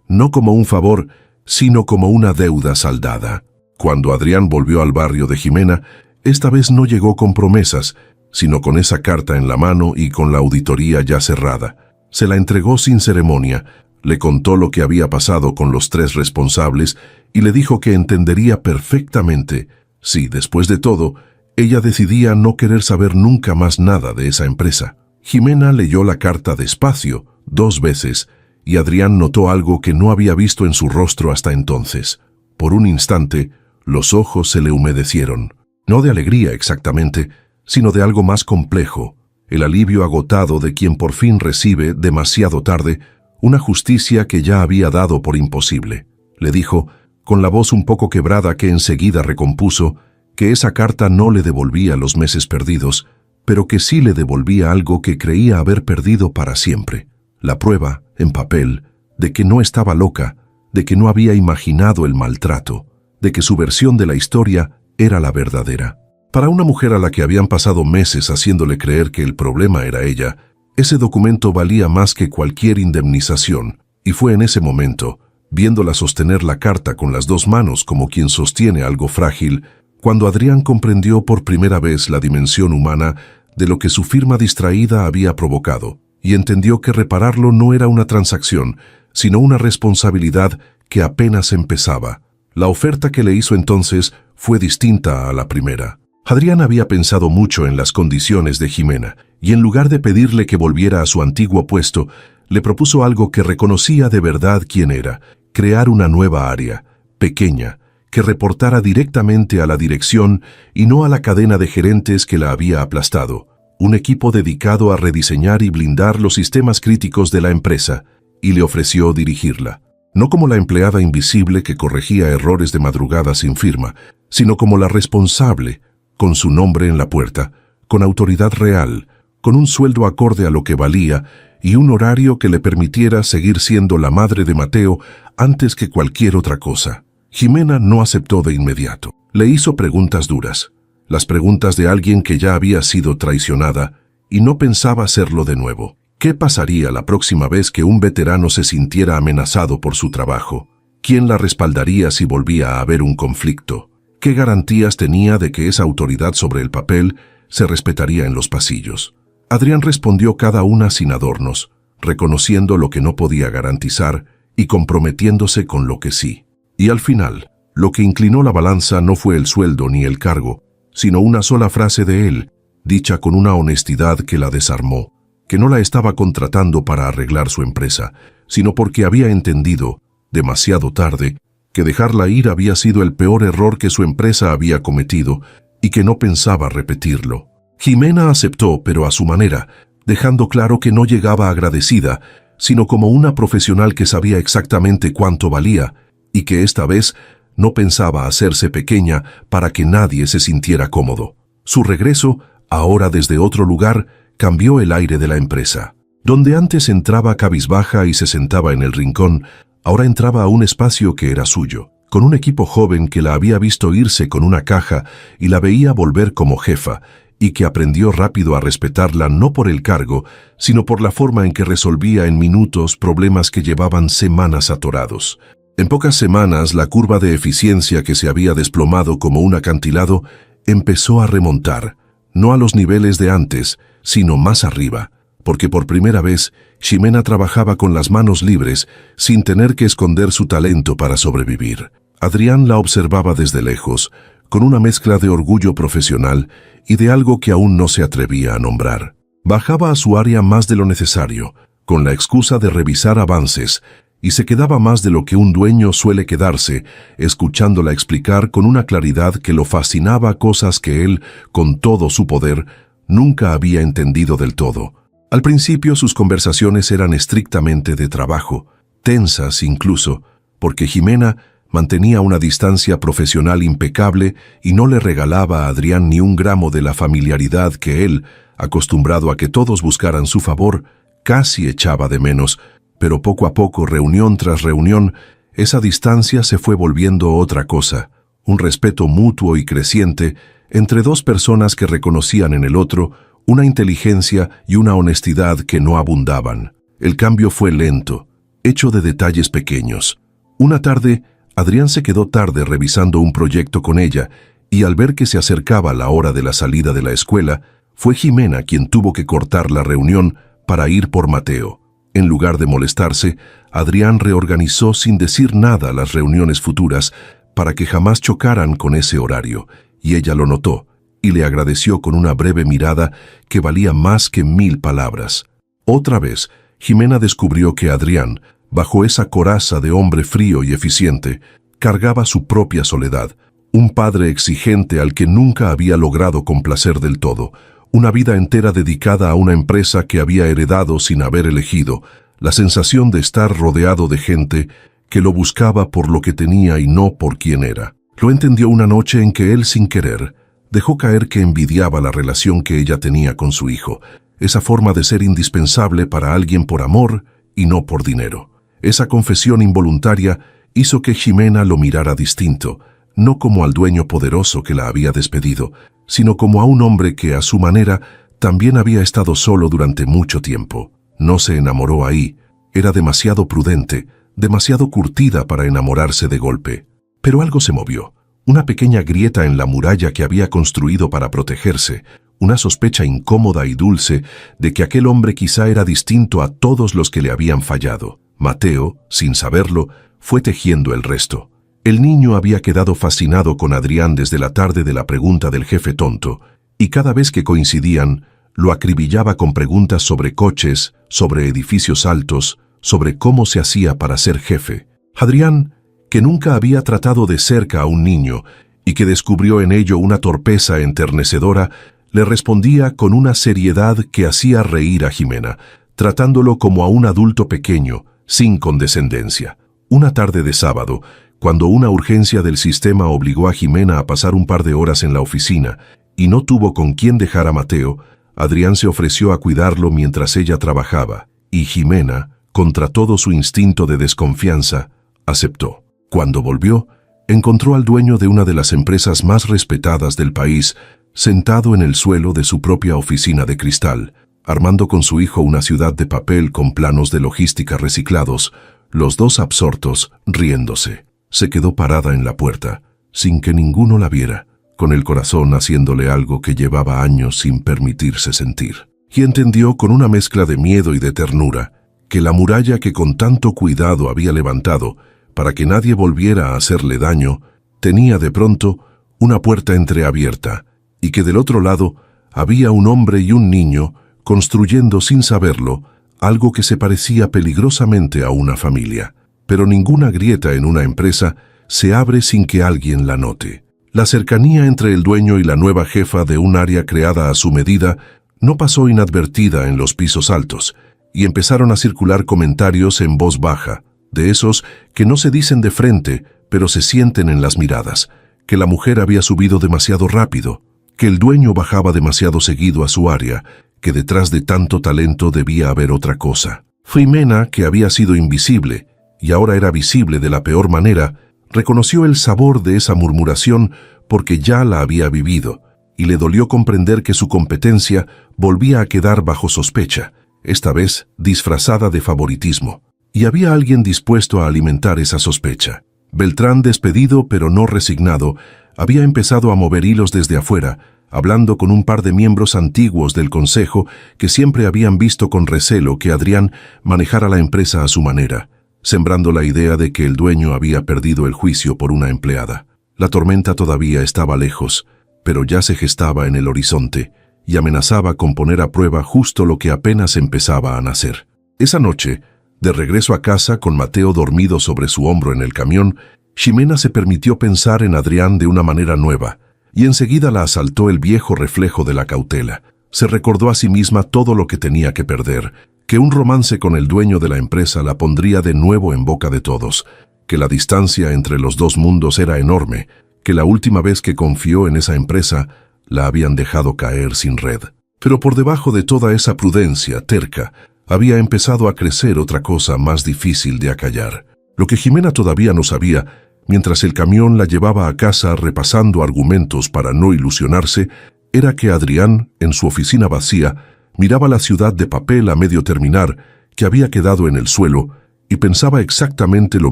no como un favor, sino como una deuda saldada. Cuando Adrián volvió al barrio de Ximena, esta vez no llegó con promesas, sino con esa carta en la mano y con la auditoría ya cerrada. Se la entregó sin ceremonia, le contó lo que había pasado con los 3 responsables y le dijo que entendería perfectamente si, después de todo, ella decidía no querer saber nunca más nada de esa empresa. Ximena leyó la carta despacio, 2 veces, y Adrián notó algo que no había visto en su rostro hasta entonces. Por un instante, los ojos se le humedecieron. No de alegría exactamente, sino de algo más complejo, el alivio agotado de quien por fin recibe, demasiado tarde, una justicia que ya había dado por imposible. Le dijo, con la voz un poco quebrada que enseguida recompuso, que esa carta no le devolvía los meses perdidos, pero que sí le devolvía algo que creía haber perdido para siempre. La prueba, en papel, de que no estaba loca, de que no había imaginado el maltrato, de que su versión de la historia era la verdadera. Para una mujer a la que habían pasado meses haciéndole creer que el problema era ella, ese documento valía más que cualquier indemnización, y fue en ese momento, viéndola sostener la carta con las 2 manos como quien sostiene algo frágil, cuando Adrián comprendió por primera vez la dimensión humana de lo que su firma distraída había provocado, y entendió que repararlo no era una transacción, sino una responsabilidad que apenas empezaba. La oferta que le hizo entonces fue distinta a la primera. Adrián había pensado mucho en las condiciones de Ximena, y en lugar de pedirle que volviera a su antiguo puesto, le propuso algo que reconocía de verdad quién era: crear una nueva área, pequeña, que reportara directamente a la dirección y no a la cadena de gerentes que la había aplastado. Un equipo dedicado a rediseñar y blindar los sistemas críticos de la empresa, y le ofreció dirigirla. No como la empleada invisible que corregía errores de madrugada sin firma, sino como la responsable, con su nombre en la puerta, con autoridad real, con un sueldo acorde a lo que valía y un horario que le permitiera seguir siendo la madre de Mateo antes que cualquier otra cosa. Ximena no aceptó de inmediato. Le hizo preguntas duras, las preguntas de alguien que ya había sido traicionada y no pensaba hacerlo de nuevo. ¿Qué pasaría la próxima vez que un veterano se sintiera amenazado por su trabajo? ¿Quién la respaldaría si volvía a haber un conflicto? ¿Qué garantías tenía de que esa autoridad sobre el papel se respetaría en los pasillos? Adrián respondió cada una sin adornos, reconociendo lo que no podía garantizar y comprometiéndose con lo que sí. Y al final, lo que inclinó la balanza no fue el sueldo ni el cargo, sino una sola frase de él, dicha con una honestidad que la desarmó, que no la estaba contratando para arreglar su empresa, sino porque había entendido, demasiado tarde, que dejarla ir había sido el peor error que su empresa había cometido y que no pensaba repetirlo. Ximena aceptó, pero a su manera, dejando claro que no llegaba agradecida, sino como una profesional que sabía exactamente cuánto valía y que esta vez no pensaba hacerse pequeña para que nadie se sintiera cómodo. Su regreso, ahora desde otro lugar, cambió el aire de la empresa. Donde antes entraba cabizbaja y se sentaba en el rincón, ahora entraba a un espacio que era suyo, con un equipo joven que la había visto irse con una caja y la veía volver como jefa, y que aprendió rápido a respetarla no por el cargo, sino por la forma en que resolvía en minutos problemas que llevaban semanas atorados. En pocas semanas, la curva de eficiencia que se había desplomado como un acantilado empezó a remontar, no a los niveles de antes, sino más arriba, porque por primera vez Ximena trabajaba con las manos libres, sin tener que esconder su talento para sobrevivir. Adrián la observaba desde lejos, con una mezcla de orgullo profesional y de algo que aún no se atrevía a nombrar. Bajaba a su área más de lo necesario, con la excusa de revisar avances, y se quedaba más de lo que un dueño suele quedarse, escuchándola explicar con una claridad que lo fascinaba cosas que él, con todo su poder, nunca había entendido del todo. Al principio sus conversaciones eran estrictamente de trabajo, tensas incluso, porque Ximena mantenía una distancia profesional impecable y no le regalaba a Adrián ni un gramo de la familiaridad que él, acostumbrado a que todos buscaran su favor, casi echaba de menos, pero poco a poco, reunión tras reunión, esa distancia se fue volviendo otra cosa, un respeto mutuo y creciente entre dos personas que reconocían en el otro una inteligencia y una honestidad que no abundaban. El cambio fue lento, hecho de detalles pequeños. Una tarde, Adrián se quedó tarde revisando un proyecto con ella y al ver que se acercaba la hora de la salida de la escuela, fue Jimena quien tuvo que cortar la reunión para ir por Mateo. En lugar de molestarse, Adrián reorganizó sin decir nada las reuniones futuras para que jamás chocaran con ese horario, y ella lo notó y le agradeció con una breve mirada que valía más que 1000 palabras. Otra vez, Jimena descubrió que Adrián, bajo esa coraza de hombre frío y eficiente, cargaba su propia soledad, un padre exigente al que nunca había logrado complacer del todo, una vida entera dedicada a una empresa que había heredado sin haber elegido, la sensación de estar rodeado de gente que lo buscaba por lo que tenía y no por quién era. Lo entendió una noche en que él, sin querer, dejó caer que envidiaba la relación que ella tenía con su hijo, esa forma de ser indispensable para alguien por amor y no por dinero. Esa confesión involuntaria hizo que Jimena lo mirara distinto, no como al dueño poderoso que la había despedido, sino como a un hombre que, a su manera, también había estado solo durante mucho tiempo. No se enamoró ahí, era demasiado prudente, demasiado curtida para enamorarse de golpe. Pero algo se movió, una pequeña grieta en la muralla que había construido para protegerse, una sospecha incómoda y dulce de que aquel hombre quizá era distinto a todos los que le habían fallado. Mateo, sin saberlo, fue tejiendo el resto. El niño había quedado fascinado con Adrián desde la tarde de la pregunta del jefe tonto, y cada vez que coincidían, lo acribillaba con preguntas sobre coches, sobre edificios altos, sobre cómo se hacía para ser jefe. Adrián, que nunca había tratado de cerca a un niño y que descubrió en ello una torpeza enternecedora, le respondía con una seriedad que hacía reír a Jimena, tratándolo como a un adulto pequeño, sin condescendencia. Una tarde de sábado, cuando una urgencia del sistema obligó a Jimena a pasar un par de horas en la oficina y no tuvo con quién dejar a Mateo, Adrián se ofreció a cuidarlo mientras ella trabajaba, y Jimena, contra todo su instinto de desconfianza, aceptó. Cuando volvió, encontró al dueño de una de las empresas más respetadas del país, sentado en el suelo de su propia oficina de cristal, armando con su hijo una ciudad de papel con planos de logística reciclados, los dos absortos, riéndose. Se quedó parada en la puerta, sin que ninguno la viera, con el corazón haciéndole algo que llevaba años sin permitirse sentir. Y entendió con una mezcla de miedo y de ternura que la muralla que con tanto cuidado había levantado para que nadie volviera a hacerle daño, tenía de pronto una puerta entreabierta, y que del otro lado había un hombre y un niño construyendo sin saberlo algo que se parecía peligrosamente a una familia. Pero ninguna grieta en una empresa se abre sin que alguien la note. La cercanía entre el dueño y la nueva jefa de un área creada a su medida no pasó inadvertida en los pisos altos, y empezaron a circular comentarios en voz baja, de esos que no se dicen de frente, pero se sienten en las miradas, que la mujer había subido demasiado rápido, que el dueño bajaba demasiado seguido a su área, que detrás de tanto talento debía haber otra cosa. Jimena, que había sido invisible, y ahora era visible de la peor manera, reconoció el sabor de esa murmuración porque ya la había vivido, y le dolió comprender que su competencia volvía a quedar bajo sospecha, esta vez disfrazada de favoritismo. Y había alguien dispuesto a alimentar esa sospecha. Beltrán, despedido pero no resignado, había empezado a mover hilos desde afuera, hablando con un par de miembros antiguos del consejo que siempre habían visto con recelo que Adrián manejara la empresa a su manera, sembrando la idea de que el dueño había perdido el juicio por una empleada. La tormenta todavía estaba lejos, pero ya se gestaba en el horizonte y amenazaba con poner a prueba justo lo que apenas empezaba a nacer. Esa noche, de regreso a casa con Mateo dormido sobre su hombro en el camión, Jimena se permitió pensar en Adrián de una manera nueva, y enseguida la asaltó el viejo reflejo de la cautela. Se recordó a sí misma todo lo que tenía que perder, que un romance con el dueño de la empresa la pondría de nuevo en boca de todos, que la distancia entre los dos mundos era enorme, que la última vez que confió en esa empresa la habían dejado caer sin red. Pero por debajo de toda esa prudencia terca, había empezado a crecer otra cosa más difícil de acallar. Lo que Jimena todavía no sabía, mientras el camión la llevaba a casa repasando argumentos para no ilusionarse, era que Adrián, en su oficina vacía, miraba la ciudad de papel a medio terminar, que había quedado en el suelo, y pensaba exactamente lo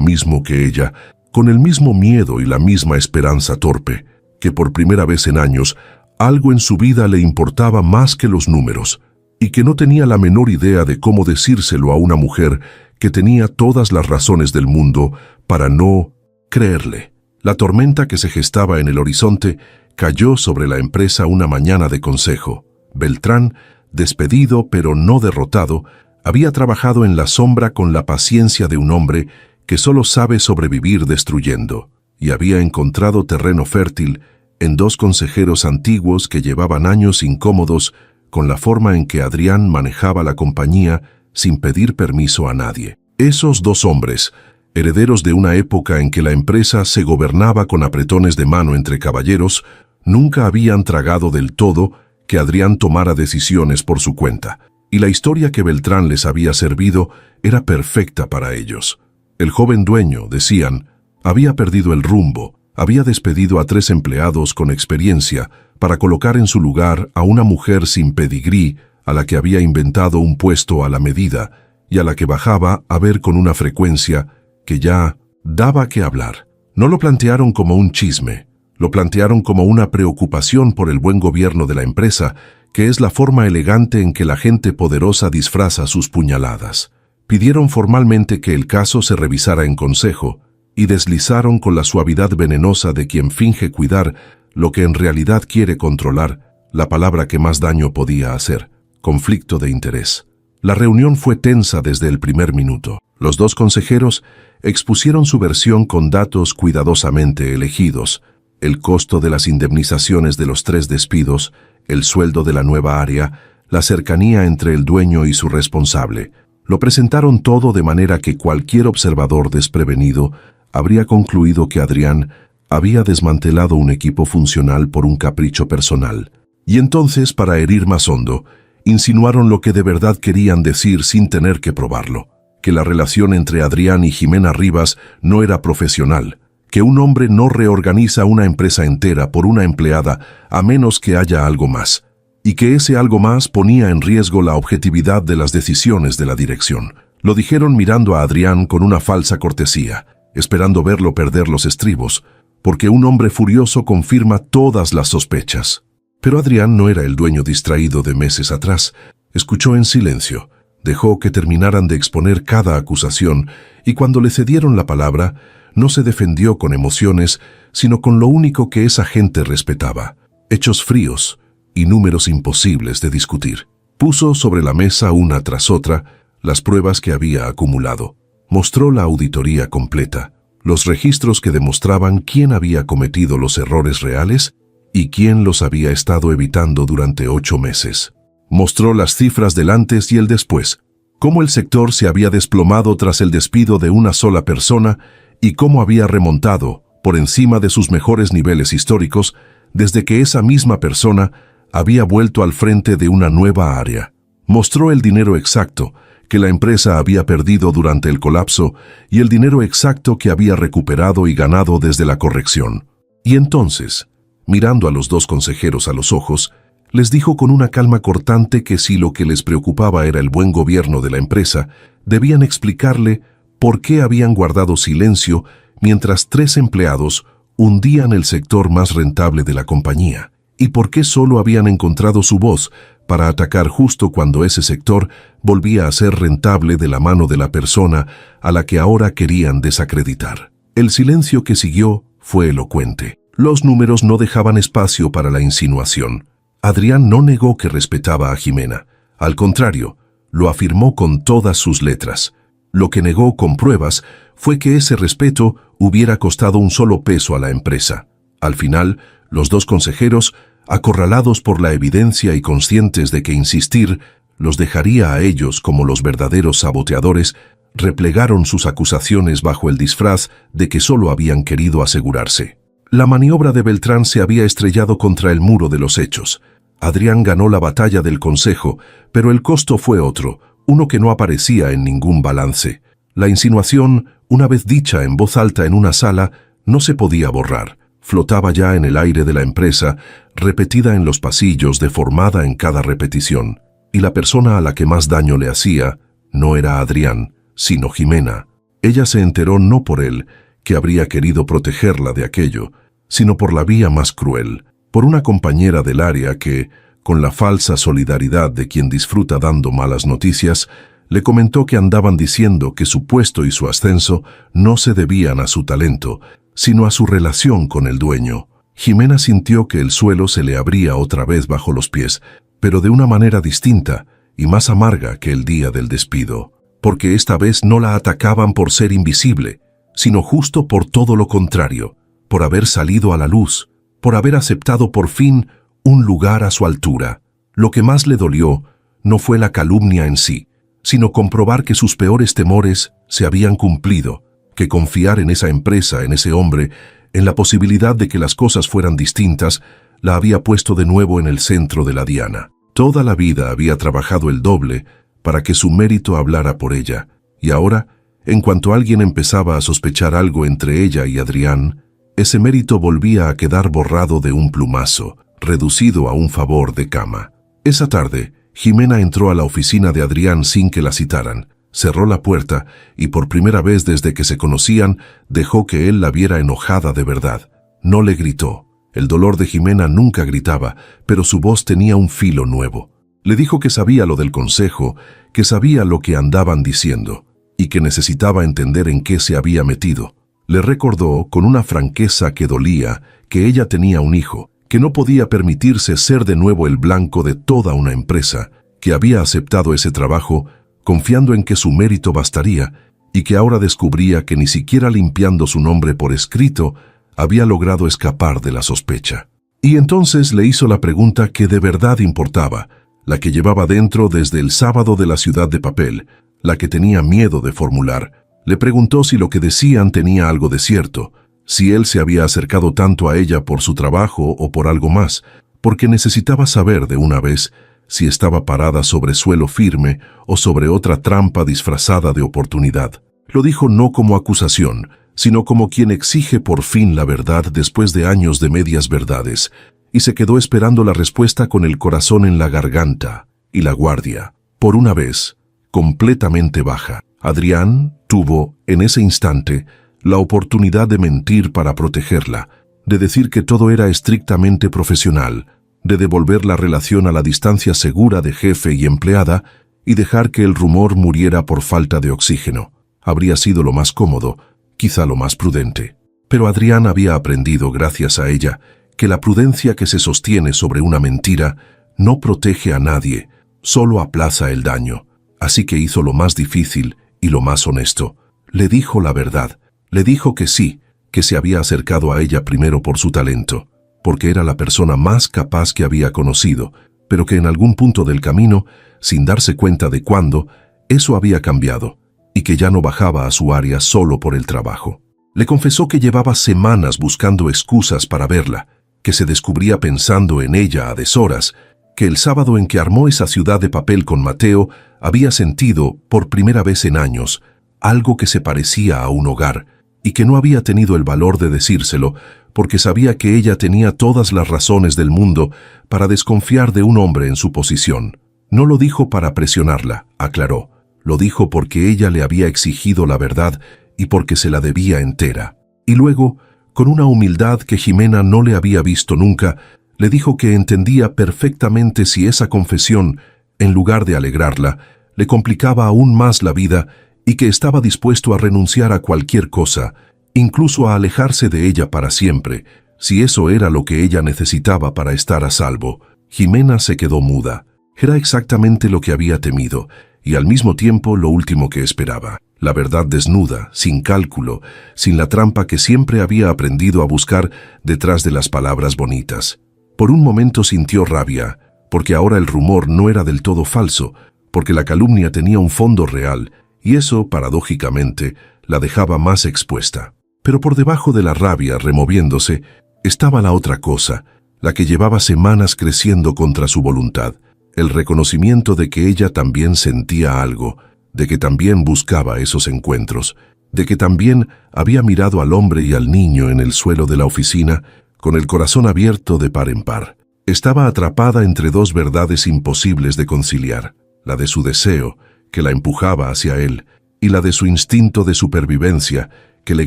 mismo que ella, con el mismo miedo y la misma esperanza torpe, que por primera vez en años, algo en su vida le importaba más que los números, y que no tenía la menor idea de cómo decírselo a una mujer que tenía todas las razones del mundo para no creerle. La tormenta que se gestaba en el horizonte cayó sobre la empresa una mañana de consejo. Beltrán, despedido pero no derrotado, había trabajado en la sombra con la paciencia de un hombre que solo sabe sobrevivir destruyendo, y había encontrado terreno fértil en dos consejeros antiguos que llevaban años incómodos con la forma en que Adrián manejaba la compañía sin pedir permiso a nadie. Esos dos hombres, herederos de una época en que la empresa se gobernaba con apretones de mano entre caballeros, nunca habían tragado del todo que Adrián tomara decisiones por su cuenta, y la historia que Beltrán les había servido era perfecta para ellos. El joven dueño, decían, había perdido el rumbo, había despedido a 3 empleados con experiencia para colocar en su lugar a una mujer sin pedigrí a la que había inventado un puesto a la medida y a la que bajaba a ver con una frecuencia que ya daba que hablar. No lo plantearon como un chisme, lo plantearon como una preocupación por el buen gobierno de la empresa, que es la forma elegante en que la gente poderosa disfraza sus puñaladas. Pidieron formalmente que el caso se revisara en consejo, y deslizaron con la suavidad venenosa de quien finge cuidar lo que en realidad quiere controlar, la palabra que más daño podía hacer: conflicto de interés. La reunión fue tensa desde el primer minuto. Los dos consejeros expusieron su versión con datos cuidadosamente elegidos: el costo de las indemnizaciones de los 3 despidos, el sueldo de la nueva área, la cercanía entre el dueño y su responsable. Lo presentaron todo de manera que cualquier observador desprevenido habría concluido que Adrián había desmantelado un equipo funcional por un capricho personal. Y entonces, para herir más hondo, insinuaron lo que de verdad querían decir sin tener que probarlo: que la relación entre Adrián y Jimena Rivas no era profesional, que un hombre no reorganiza una empresa entera por una empleada a menos que haya algo más, y que ese algo más ponía en riesgo la objetividad de las decisiones de la dirección. Lo dijeron mirando a Adrián con una falsa cortesía, esperando verlo perder los estribos, porque un hombre furioso confirma todas las sospechas. Pero Adrián no era el dueño distraído de meses atrás. Escuchó en silencio, dejó que terminaran de exponer cada acusación, y cuando le cedieron la palabra, no se defendió con emociones, sino con lo único que esa gente respetaba: hechos fríos y números imposibles de discutir. Puso sobre la mesa una tras otra las pruebas que había acumulado. Mostró la auditoría completa, los registros que demostraban quién había cometido los errores reales y quién los había estado evitando durante 8 meses. Mostró las cifras del antes y el después, cómo el sector se había desplomado tras el despido de una sola persona y cómo había remontado, por encima de sus mejores niveles históricos, desde que esa misma persona había vuelto al frente de una nueva área. Mostró el dinero exacto que la empresa había perdido durante el colapso y el dinero exacto que había recuperado y ganado desde la corrección. Y entonces, mirando a los dos consejeros a los ojos, les dijo con una calma cortante que si lo que les preocupaba era el buen gobierno de la empresa, debían explicarle por qué habían guardado silencio mientras 3 empleados hundían el sector más rentable de la compañía, y por qué solo habían encontrado su voz para atacar justo cuando ese sector volvía a ser rentable de la mano de la persona a la que ahora querían desacreditar. El silencio que siguió fue elocuente. Los números no dejaban espacio para la insinuación. Adrián no negó que respetaba a Jimena. Al contrario, lo afirmó con todas sus letras. Lo que negó con pruebas fue que ese respeto hubiera costado un solo peso a la empresa. Al final, los dos consejeros, acorralados por la evidencia y conscientes de que insistir los dejaría a ellos como los verdaderos saboteadores, replegaron sus acusaciones bajo el disfraz de que solo habían querido asegurarse. La maniobra de Beltrán se había estrellado contra el muro de los hechos. Adrián ganó la batalla del consejo, pero el costo fue otro, uno que no aparecía en ningún balance. La insinuación, una vez dicha en voz alta en una sala, no se podía borrar. Flotaba ya en el aire de la empresa, repetida en los pasillos, deformada en cada repetición. Y la persona a la que más daño le hacía no era Adrián, sino Jimena. Ella se enteró no por él, que habría querido protegerla de aquello, sino por la vía más cruel, por una compañera del área que, con la falsa solidaridad de quien disfruta dando malas noticias, le comentó que andaban diciendo que su puesto y su ascenso no se debían a su talento, sino a su relación con el dueño. Jimena sintió que el suelo se le abría otra vez bajo los pies, pero de una manera distinta y más amarga que el día del despido, porque esta vez no la atacaban por ser invisible, sino justo por todo lo contrario, por haber salido a la luz, por haber aceptado por fin un lugar a su altura. Lo que más le dolió no fue la calumnia en sí, sino comprobar que sus peores temores se habían cumplido, que confiar en esa empresa, en ese hombre, en la posibilidad de que las cosas fueran distintas, la había puesto de nuevo en el centro de la diana. Toda la vida había trabajado el doble para que su mérito hablara por ella, y ahora, en cuanto alguien empezaba a sospechar algo entre ella y Adrián, ese mérito volvía a quedar borrado de un plumazo, reducido a un favor de cama. Esa tarde, Jimena entró a la oficina de Adrián sin que la citaran, cerró la puerta y por primera vez desde que se conocían dejó que él la viera enojada de verdad. No le gritó. El dolor de Jimena nunca gritaba, pero su voz tenía un filo nuevo. Le dijo que sabía lo del consejo, que sabía lo que andaban diciendo, y que necesitaba entender en qué se había metido. Le recordó, con una franqueza que dolía, que ella tenía un hijo, que no podía permitirse ser de nuevo el blanco de toda una empresa, que había aceptado ese trabajo confiando en que su mérito bastaría, y que ahora descubría que ni siquiera limpiando su nombre por escrito había logrado escapar de la sospecha. Y entonces le hizo la pregunta que de verdad importaba, la que llevaba dentro desde el sábado de la Ciudad de Papel, la que tenía miedo de formular. Le preguntó si lo que decían tenía algo de cierto, si él se había acercado tanto a ella por su trabajo o por algo más, porque necesitaba saber de una vez si estaba parada sobre suelo firme o sobre otra trampa disfrazada de oportunidad. Lo dijo no como acusación, sino como quien exige por fin la verdad después de años de medias verdades, y se quedó esperando la respuesta con el corazón en la garganta y la guardia, por una vez, completamente baja. Adrián tuvo, en ese instante, la oportunidad de mentir para protegerla, de decir que todo era estrictamente profesional, de devolver la relación a la distancia segura de jefe y empleada y dejar que el rumor muriera por falta de oxígeno. Habría sido lo más cómodo, quizá lo más prudente. Pero Adrián había aprendido, gracias a ella, que la prudencia que se sostiene sobre una mentira no protege a nadie, solo aplaza el daño. Así que hizo lo más difícil y lo más honesto. Le dijo la verdad. Le dijo que sí, que se había acercado a ella primero por su talento, porque era la persona más capaz que había conocido, pero que en algún punto del camino, sin darse cuenta de cuándo, eso había cambiado, y que ya no bajaba a su área solo por el trabajo. Le confesó que llevaba semanas buscando excusas para verla, que se descubría pensando en ella a deshoras, que el sábado en que armó esa Ciudad de Papel con Mateo había sentido, por primera vez en años, algo que se parecía a un hogar, y que no había tenido el valor de decírselo, porque sabía que ella tenía todas las razones del mundo para desconfiar de un hombre en su posición. No lo dijo para presionarla, aclaró. Lo dijo porque ella le había exigido la verdad y porque se la debía entera. Y luego, con una humildad que Jimena no le había visto nunca, le dijo que entendía perfectamente si esa confesión, en lugar de alegrarla, le complicaba aún más la vida y que estaba dispuesto a renunciar a cualquier cosa, incluso a alejarse de ella para siempre, si eso era lo que ella necesitaba para estar a salvo. Jimena se quedó muda. Era exactamente lo que había temido, y al mismo tiempo lo último que esperaba. La verdad desnuda, sin cálculo, sin la trampa que siempre había aprendido a buscar detrás de las palabras bonitas. Por un momento sintió rabia, porque ahora el rumor no era del todo falso, porque la calumnia tenía un fondo real, y eso, paradójicamente, la dejaba más expuesta. Pero por debajo de la rabia, removiéndose, estaba la otra cosa, la que llevaba semanas creciendo contra su voluntad, el reconocimiento de que ella también sentía algo, de que también buscaba esos encuentros, de que también había mirado al hombre y al niño en el suelo de la oficina con el corazón abierto de par en par. Estaba atrapada entre dos verdades imposibles de conciliar, la de su deseo, que la empujaba hacia él, y la de su instinto de supervivencia, que le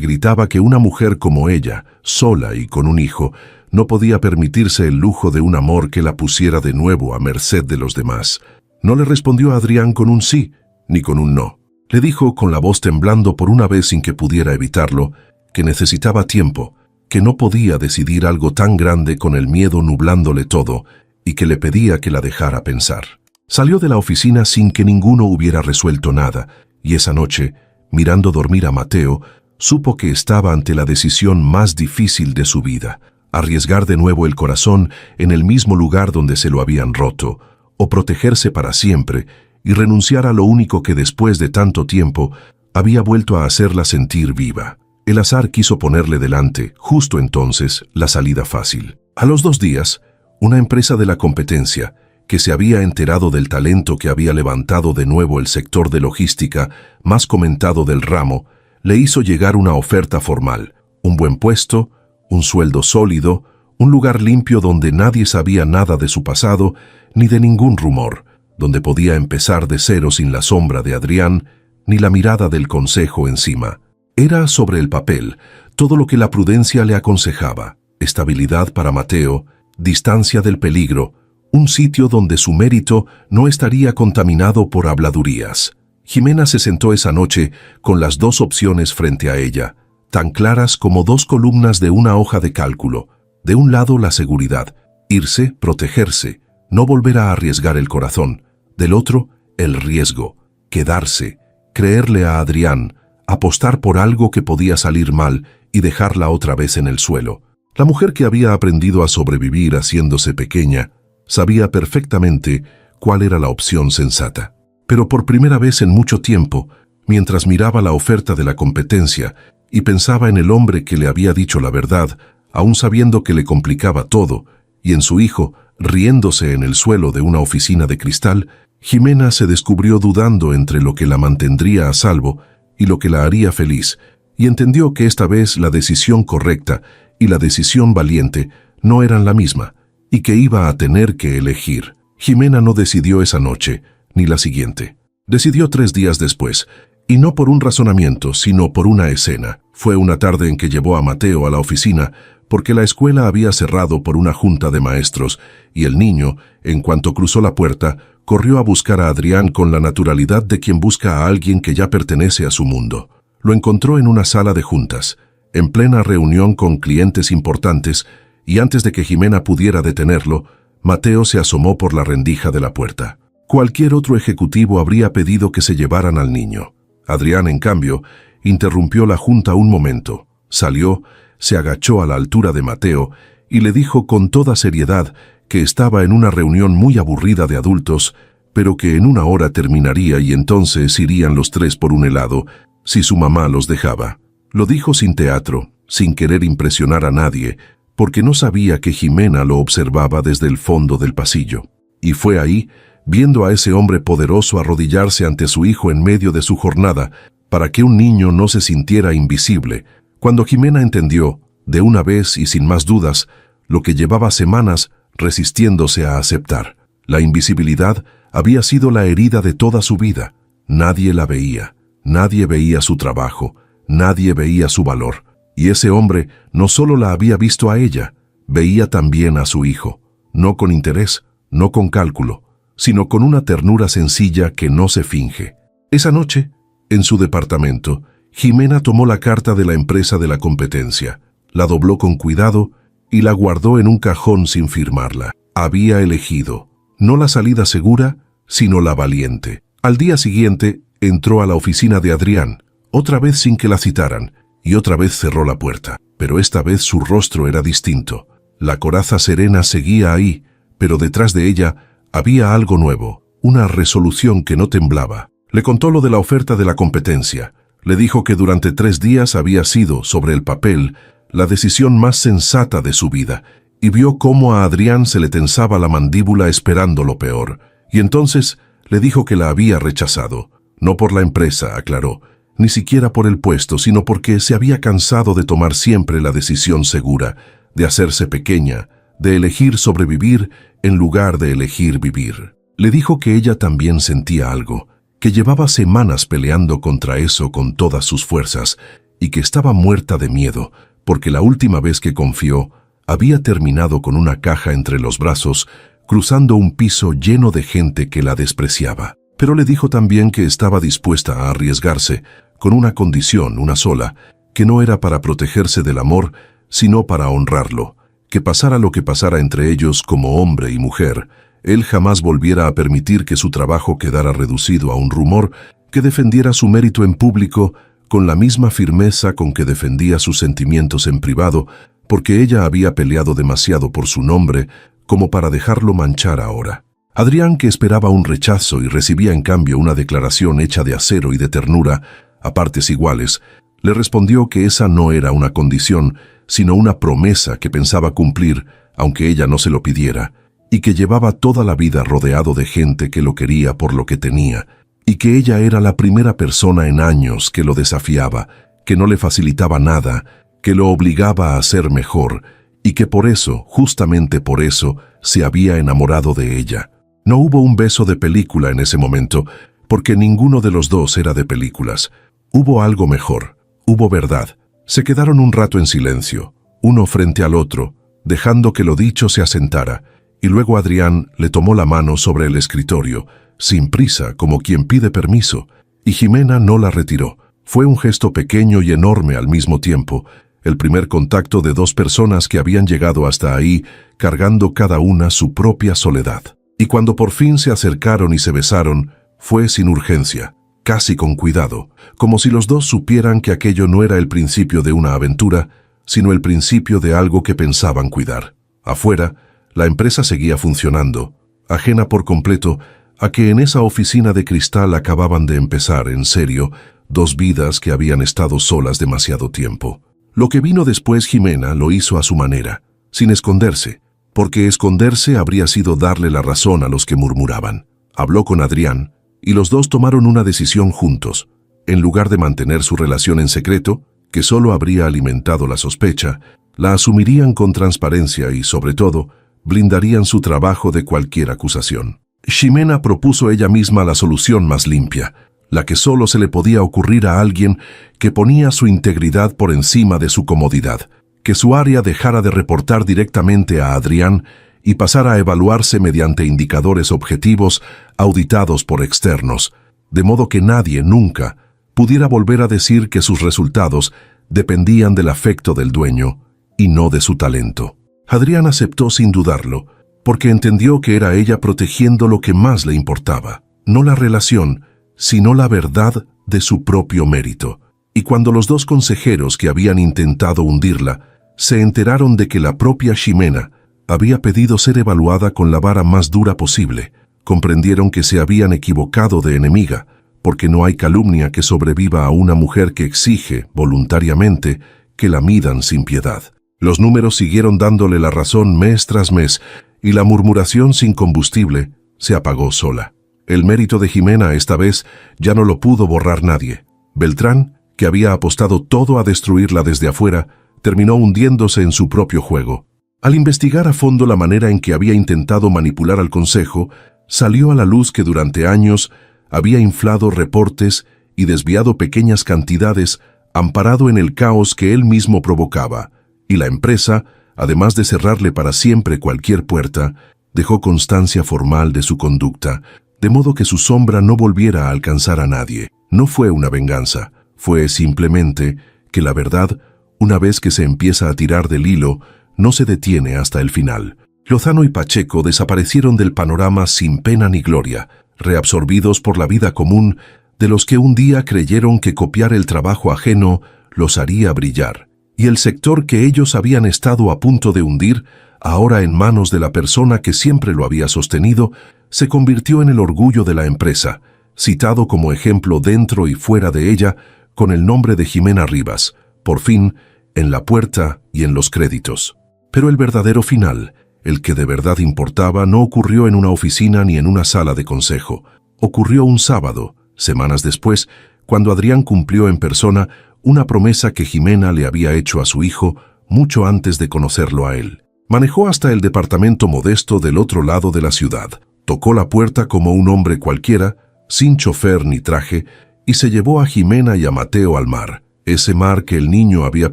gritaba que una mujer como ella, sola y con un hijo, no podía permitirse el lujo de un amor que la pusiera de nuevo a merced de los demás. No le respondió a Adrián con un sí, ni con un no. Le dijo, con la voz temblando por una vez sin que pudiera evitarlo, que necesitaba tiempo, que no podía decidir algo tan grande con el miedo nublándole todo, y que le pedía que la dejara pensar. Salió de la oficina sin que ninguno hubiera resuelto nada, y esa noche, mirando dormir a Mateo, supo que estaba ante la decisión más difícil de su vida: arriesgar de nuevo el corazón en el mismo lugar donde se lo habían roto, o protegerse para siempre y renunciar a lo único que después de tanto tiempo había vuelto a hacerla sentir viva. El azar quiso ponerle delante, justo entonces, la salida fácil. A los 2 días, una empresa de la competencia, que se había enterado del talento que había levantado de nuevo el sector de logística más comentado del ramo, le hizo llegar una oferta formal: un buen puesto, un sueldo sólido, un lugar limpio donde nadie sabía nada de su pasado ni de ningún rumor, donde podía empezar de cero sin la sombra de Adrián ni la mirada del consejo encima. Era, sobre el papel, todo lo que la prudencia le aconsejaba: estabilidad para Mateo, distancia del peligro, un sitio donde su mérito no estaría contaminado por habladurías. Jimena se sentó esa noche con las 2 opciones frente a ella, tan claras como 2 columnas de una hoja de cálculo. De un lado, la seguridad: irse, protegerse, no volver a arriesgar el corazón. Del otro, el riesgo: quedarse, creerle a Adrián, apostar por algo que podía salir mal y dejarla otra vez en el suelo. La mujer, que había aprendido a sobrevivir haciéndose pequeña, sabía perfectamente cuál era la opción sensata. Pero por primera vez en mucho tiempo, mientras miraba la oferta de la competencia y pensaba en el hombre que le había dicho la verdad, aún sabiendo que le complicaba todo, y en su hijo, riéndose en el suelo de una oficina de cristal, Jimena se descubrió dudando entre lo que la mantendría a salvo y lo que la haría feliz, y entendió que esta vez la decisión correcta y la decisión valiente no eran la misma, y que iba a tener que elegir. Jimena no decidió esa noche, ni la siguiente. Decidió 3 días después, y no por un razonamiento, sino por una escena. Fue una tarde en que llevó a Mateo a la oficina, porque la escuela había cerrado por una junta de maestros, y el niño, en cuanto cruzó la puerta, corrió a buscar a Adrián con la naturalidad de quien busca a alguien que ya pertenece a su mundo. Lo encontró en una sala de juntas, en plena reunión con clientes importantes, y antes de que Jimena pudiera detenerlo, Mateo se asomó por la rendija de la puerta. Cualquier otro ejecutivo habría pedido que se llevaran al niño. Adrián, en cambio, interrumpió la junta un momento, salió, se agachó a la altura de Mateo y le dijo con toda seriedad que estaba en una reunión muy aburrida de adultos, pero que en 1 hora terminaría y entonces irían los 3 por un helado, si su mamá los dejaba. Lo dijo sin teatro, sin querer impresionar a nadie, porque no sabía que Jimena lo observaba desde el fondo del pasillo. Y fue ahí, viendo a ese hombre poderoso arrodillarse ante su hijo en medio de su jornada, para que un niño no se sintiera invisible, cuando Jimena entendió, de una vez y sin más dudas, lo que llevaba semanas resistiéndose a aceptar. La invisibilidad había sido la herida de toda su vida. Nadie la veía, nadie veía su trabajo, nadie veía su valor. Y ese hombre no solo la había visto a ella, veía también a su hijo, no con interés, no con cálculo, sino con una ternura sencilla que no se finge. Esa noche, en su departamento, Jimena tomó la carta de la empresa de la competencia, la dobló con cuidado y la guardó en un cajón sin firmarla. Había elegido, no la salida segura, sino la valiente. Al día siguiente, entró a la oficina de Adrián, otra vez sin que la citaran, y otra vez cerró la puerta. Pero esta vez su rostro era distinto. La coraza serena seguía ahí, pero detrás de ella Había algo nuevo, una resolución que no temblaba. Le contó lo de la oferta de la competencia. Le dijo que durante 3 días había sido, sobre el papel, la decisión más sensata de su vida, y vio cómo a Adrián se le tensaba la mandíbula esperando lo peor. Y entonces le dijo que la había rechazado. No por la empresa, aclaró, ni siquiera por el puesto, sino porque se había cansado de tomar siempre la decisión segura, de hacerse pequeña, de elegir sobrevivir en lugar de elegir vivir. Le dijo que ella también sentía algo, que llevaba semanas peleando contra eso con todas sus fuerzas y que estaba muerta de miedo, porque la última vez que confió había terminado con una caja entre los brazos, cruzando un piso lleno de gente que la despreciaba. Pero le dijo también que estaba dispuesta a arriesgarse, con una condición, una sola, que no era para protegerse del amor, sino para honrarlo, que pasara lo que pasara entre ellos como hombre y mujer, él jamás volviera a permitir que su trabajo quedara reducido a un rumor, que defendiera su mérito en público con la misma firmeza con que defendía sus sentimientos en privado, porque ella había peleado demasiado por su nombre como para dejarlo manchar ahora. Adrián, que esperaba un rechazo y recibía en cambio una declaración hecha de acero y de ternura, a partes iguales, le respondió que esa no era una condición, sino una promesa que pensaba cumplir, aunque ella no se lo pidiera, y que llevaba toda la vida rodeado de gente que lo quería por lo que tenía, y que ella era la primera persona en años que lo desafiaba, que no le facilitaba nada, que lo obligaba a ser mejor, y que por eso, justamente por eso, se había enamorado de ella. No hubo un beso de película en ese momento, porque ninguno de los dos era de películas. Hubo algo mejor, hubo verdad. Se quedaron un rato en silencio, uno frente al otro, dejando que lo dicho se asentara, y luego Adrián le tomó la mano sobre el escritorio, sin prisa, como quien pide permiso, y Jimena no la retiró. Fue un gesto pequeño y enorme al mismo tiempo, el primer contacto de 2 personas que habían llegado hasta ahí, cargando cada una su propia soledad. Y cuando por fin se acercaron y se besaron, fue sin urgencia, casi con cuidado, como si los dos supieran que aquello no era el principio de una aventura, sino el principio de algo que pensaban cuidar. Afuera, la empresa seguía funcionando, ajena por completo a que en esa oficina de cristal acababan de empezar, en serio, 2 vidas que habían estado solas demasiado tiempo. Lo que vino después Jimena lo hizo a su manera, sin esconderse, porque esconderse habría sido darle la razón a los que murmuraban. Habló con Adrián, y los dos tomaron una decisión juntos. En lugar de mantener su relación en secreto, que solo habría alimentado la sospecha, la asumirían con transparencia y, sobre todo, blindarían su trabajo de cualquier acusación. Ximena propuso ella misma la solución más limpia, la que solo se le podía ocurrir a alguien que ponía su integridad por encima de su comodidad, que su área dejara de reportar directamente a Adrián y pasara a evaluarse mediante indicadores objetivos auditados por externos, de modo que nadie nunca pudiera volver a decir que sus resultados dependían del afecto del dueño y no de su talento. Adrián aceptó sin dudarlo, porque entendió que era ella protegiendo lo que más le importaba, no la relación, sino la verdad de su propio mérito. Y cuando los 2 consejeros que habían intentado hundirla se enteraron de que la propia Ximena había pedido ser evaluada con la vara más dura posible, comprendieron que se habían equivocado de enemiga, porque no hay calumnia que sobreviva a una mujer que exige, voluntariamente, que la midan sin piedad. Los números siguieron dándole la razón mes tras mes, y la murmuración sin combustible se apagó sola. El mérito de Jimena esta vez ya no lo pudo borrar nadie. Beltrán, que había apostado todo a destruirla desde afuera, terminó hundiéndose en su propio juego. Al investigar a fondo la manera en que había intentado manipular al consejo, salió a la luz que durante años había inflado reportes y desviado pequeñas cantidades amparado en el caos que él mismo provocaba, y la empresa, además de cerrarle para siempre cualquier puerta, dejó constancia formal de su conducta, de modo que su sombra no volviera a alcanzar a nadie. No fue una venganza, fue simplemente que la verdad, una vez que se empieza a tirar del hilo, no se detiene hasta el final. Lozano y Pacheco desaparecieron del panorama sin pena ni gloria, reabsorbidos por la vida común de los que un día creyeron que copiar el trabajo ajeno los haría brillar. Y el sector que ellos habían estado a punto de hundir ahora en manos de la persona que siempre lo había sostenido, se convirtió en el orgullo de la empresa, citado como ejemplo dentro y fuera de ella, con el nombre de Jimena Rivas, por fin, en la puerta y en los créditos. Pero el verdadero final, el que de verdad importaba, no ocurrió en una oficina ni en una sala de consejo. Ocurrió un sábado, semanas después, cuando Adrián cumplió en persona una promesa que Jimena le había hecho a su hijo mucho antes de conocerlo a él. Manejó hasta el departamento modesto del otro lado de la ciudad, tocó la puerta como un hombre cualquiera, sin chofer ni traje, y se llevó a Jimena y a Mateo al mar, ese mar que el niño había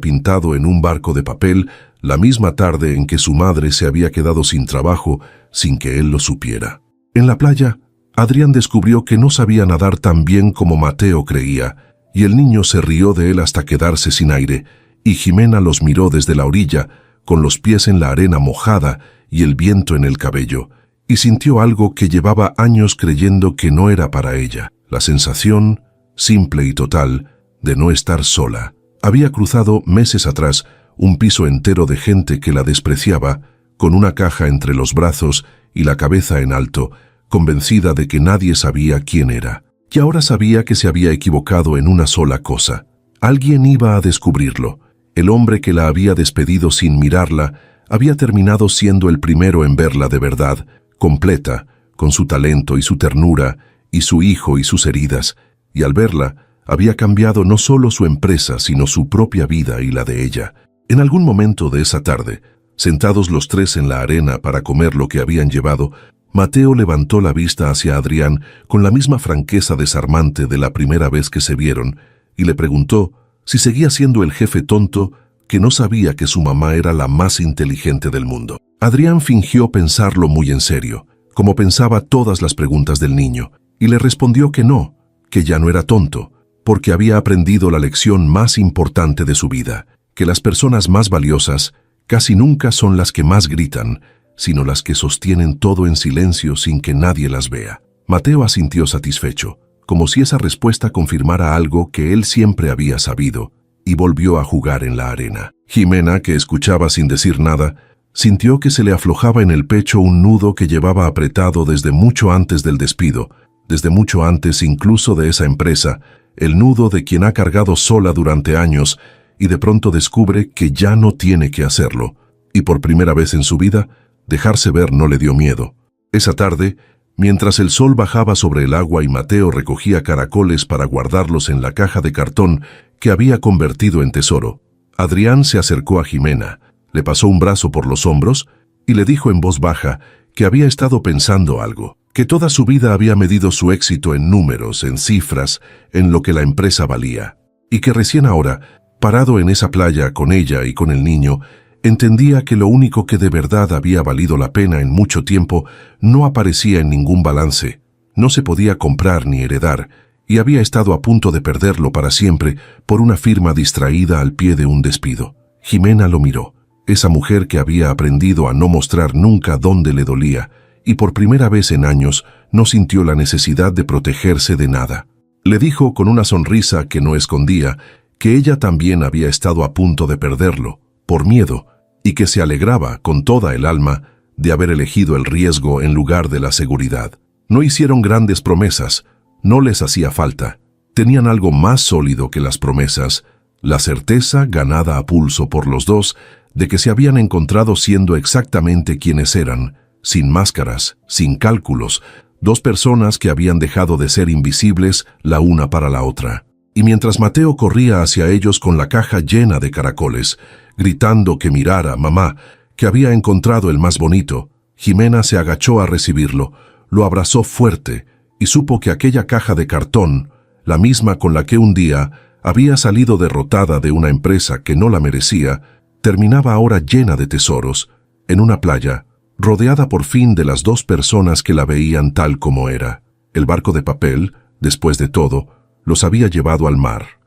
pintado en un barco de papel la misma tarde en que su madre se había quedado sin trabajo sin que él lo supiera. En la playa, Adrián descubrió que no sabía nadar tan bien como Mateo creía, y el niño se rió de él hasta quedarse sin aire, y Jimena los miró desde la orilla, con los pies en la arena mojada y el viento en el cabello, y sintió algo que llevaba años creyendo que no era para ella, la sensación, simple y total, de no estar sola. Había cruzado meses atrás un piso entero de gente que la despreciaba, con una caja entre los brazos y la cabeza en alto, convencida de que nadie sabía quién era. Y ahora sabía que se había equivocado en una sola cosa. Alguien iba a descubrirlo. El hombre que la había despedido sin mirarla había terminado siendo el primero en verla de verdad, completa, con su talento y su ternura, y su hijo y sus heridas, y al verla, había cambiado no solo su empresa, sino su propia vida y la de ella. En algún momento de esa tarde, sentados los tres en la arena para comer lo que habían llevado, Mateo levantó la vista hacia Adrián con la misma franqueza desarmante de la primera vez que se vieron, y le preguntó si seguía siendo el jefe tonto que no sabía que su mamá era la más inteligente del mundo. Adrián fingió pensarlo muy en serio, como pensaba todas las preguntas del niño, y le respondió que no, que ya no era tonto, porque había aprendido la lección más importante de su vida, que las personas más valiosas casi nunca son las que más gritan, sino las que sostienen todo en silencio sin que nadie las vea. Mateo asintió satisfecho, como si esa respuesta confirmara algo que él siempre había sabido, y volvió a jugar en la arena. Jimena, que escuchaba sin decir nada, sintió que se le aflojaba en el pecho un nudo que llevaba apretado desde mucho antes del despido, desde mucho antes incluso de esa empresa, el nudo de quien ha cargado sola durante años y de pronto descubre que ya no tiene que hacerlo, y por primera vez en su vida, dejarse ver no le dio miedo. Esa tarde, mientras el sol bajaba sobre el agua y Mateo recogía caracoles para guardarlos en la caja de cartón que había convertido en tesoro, Adrián se acercó a Jimena, le pasó un brazo por los hombros y le dijo en voz baja que había estado pensando algo, que toda su vida había medido su éxito en números, en cifras, en lo que la empresa valía, y que recién ahora, parado en esa playa con ella y con el niño, entendía que lo único que de verdad había valido la pena en mucho tiempo no aparecía en ningún balance, no se podía comprar ni heredar, y había estado a punto de perderlo para siempre por una firma distraída al pie de un despido. Jimena lo miró, esa mujer que había aprendido a no mostrar nunca dónde le dolía, y por primera vez en años no sintió la necesidad de protegerse de nada. Le dijo con una sonrisa que no escondía que ella también había estado a punto de perderlo, por miedo, y que se alegraba con toda el alma de haber elegido el riesgo en lugar de la seguridad. No hicieron grandes promesas, no les hacía falta. Tenían algo más sólido que las promesas, la certeza ganada a pulso por los dos de que se habían encontrado siendo exactamente quienes eran, sin máscaras, sin cálculos, dos personas que habían dejado de ser invisibles la una para la otra. Y mientras Mateo corría hacia ellos con la caja llena de caracoles, gritando que mirara, mamá, que había encontrado el más bonito, Jimena se agachó a recibirlo, lo abrazó fuerte y supo que aquella caja de cartón, la misma con la que un día había salido derrotada de una empresa que no la merecía, terminaba ahora llena de tesoros, en una playa, rodeada por fin de las dos personas que la veían tal como era. El barco de papel, después de todo, los había llevado al mar.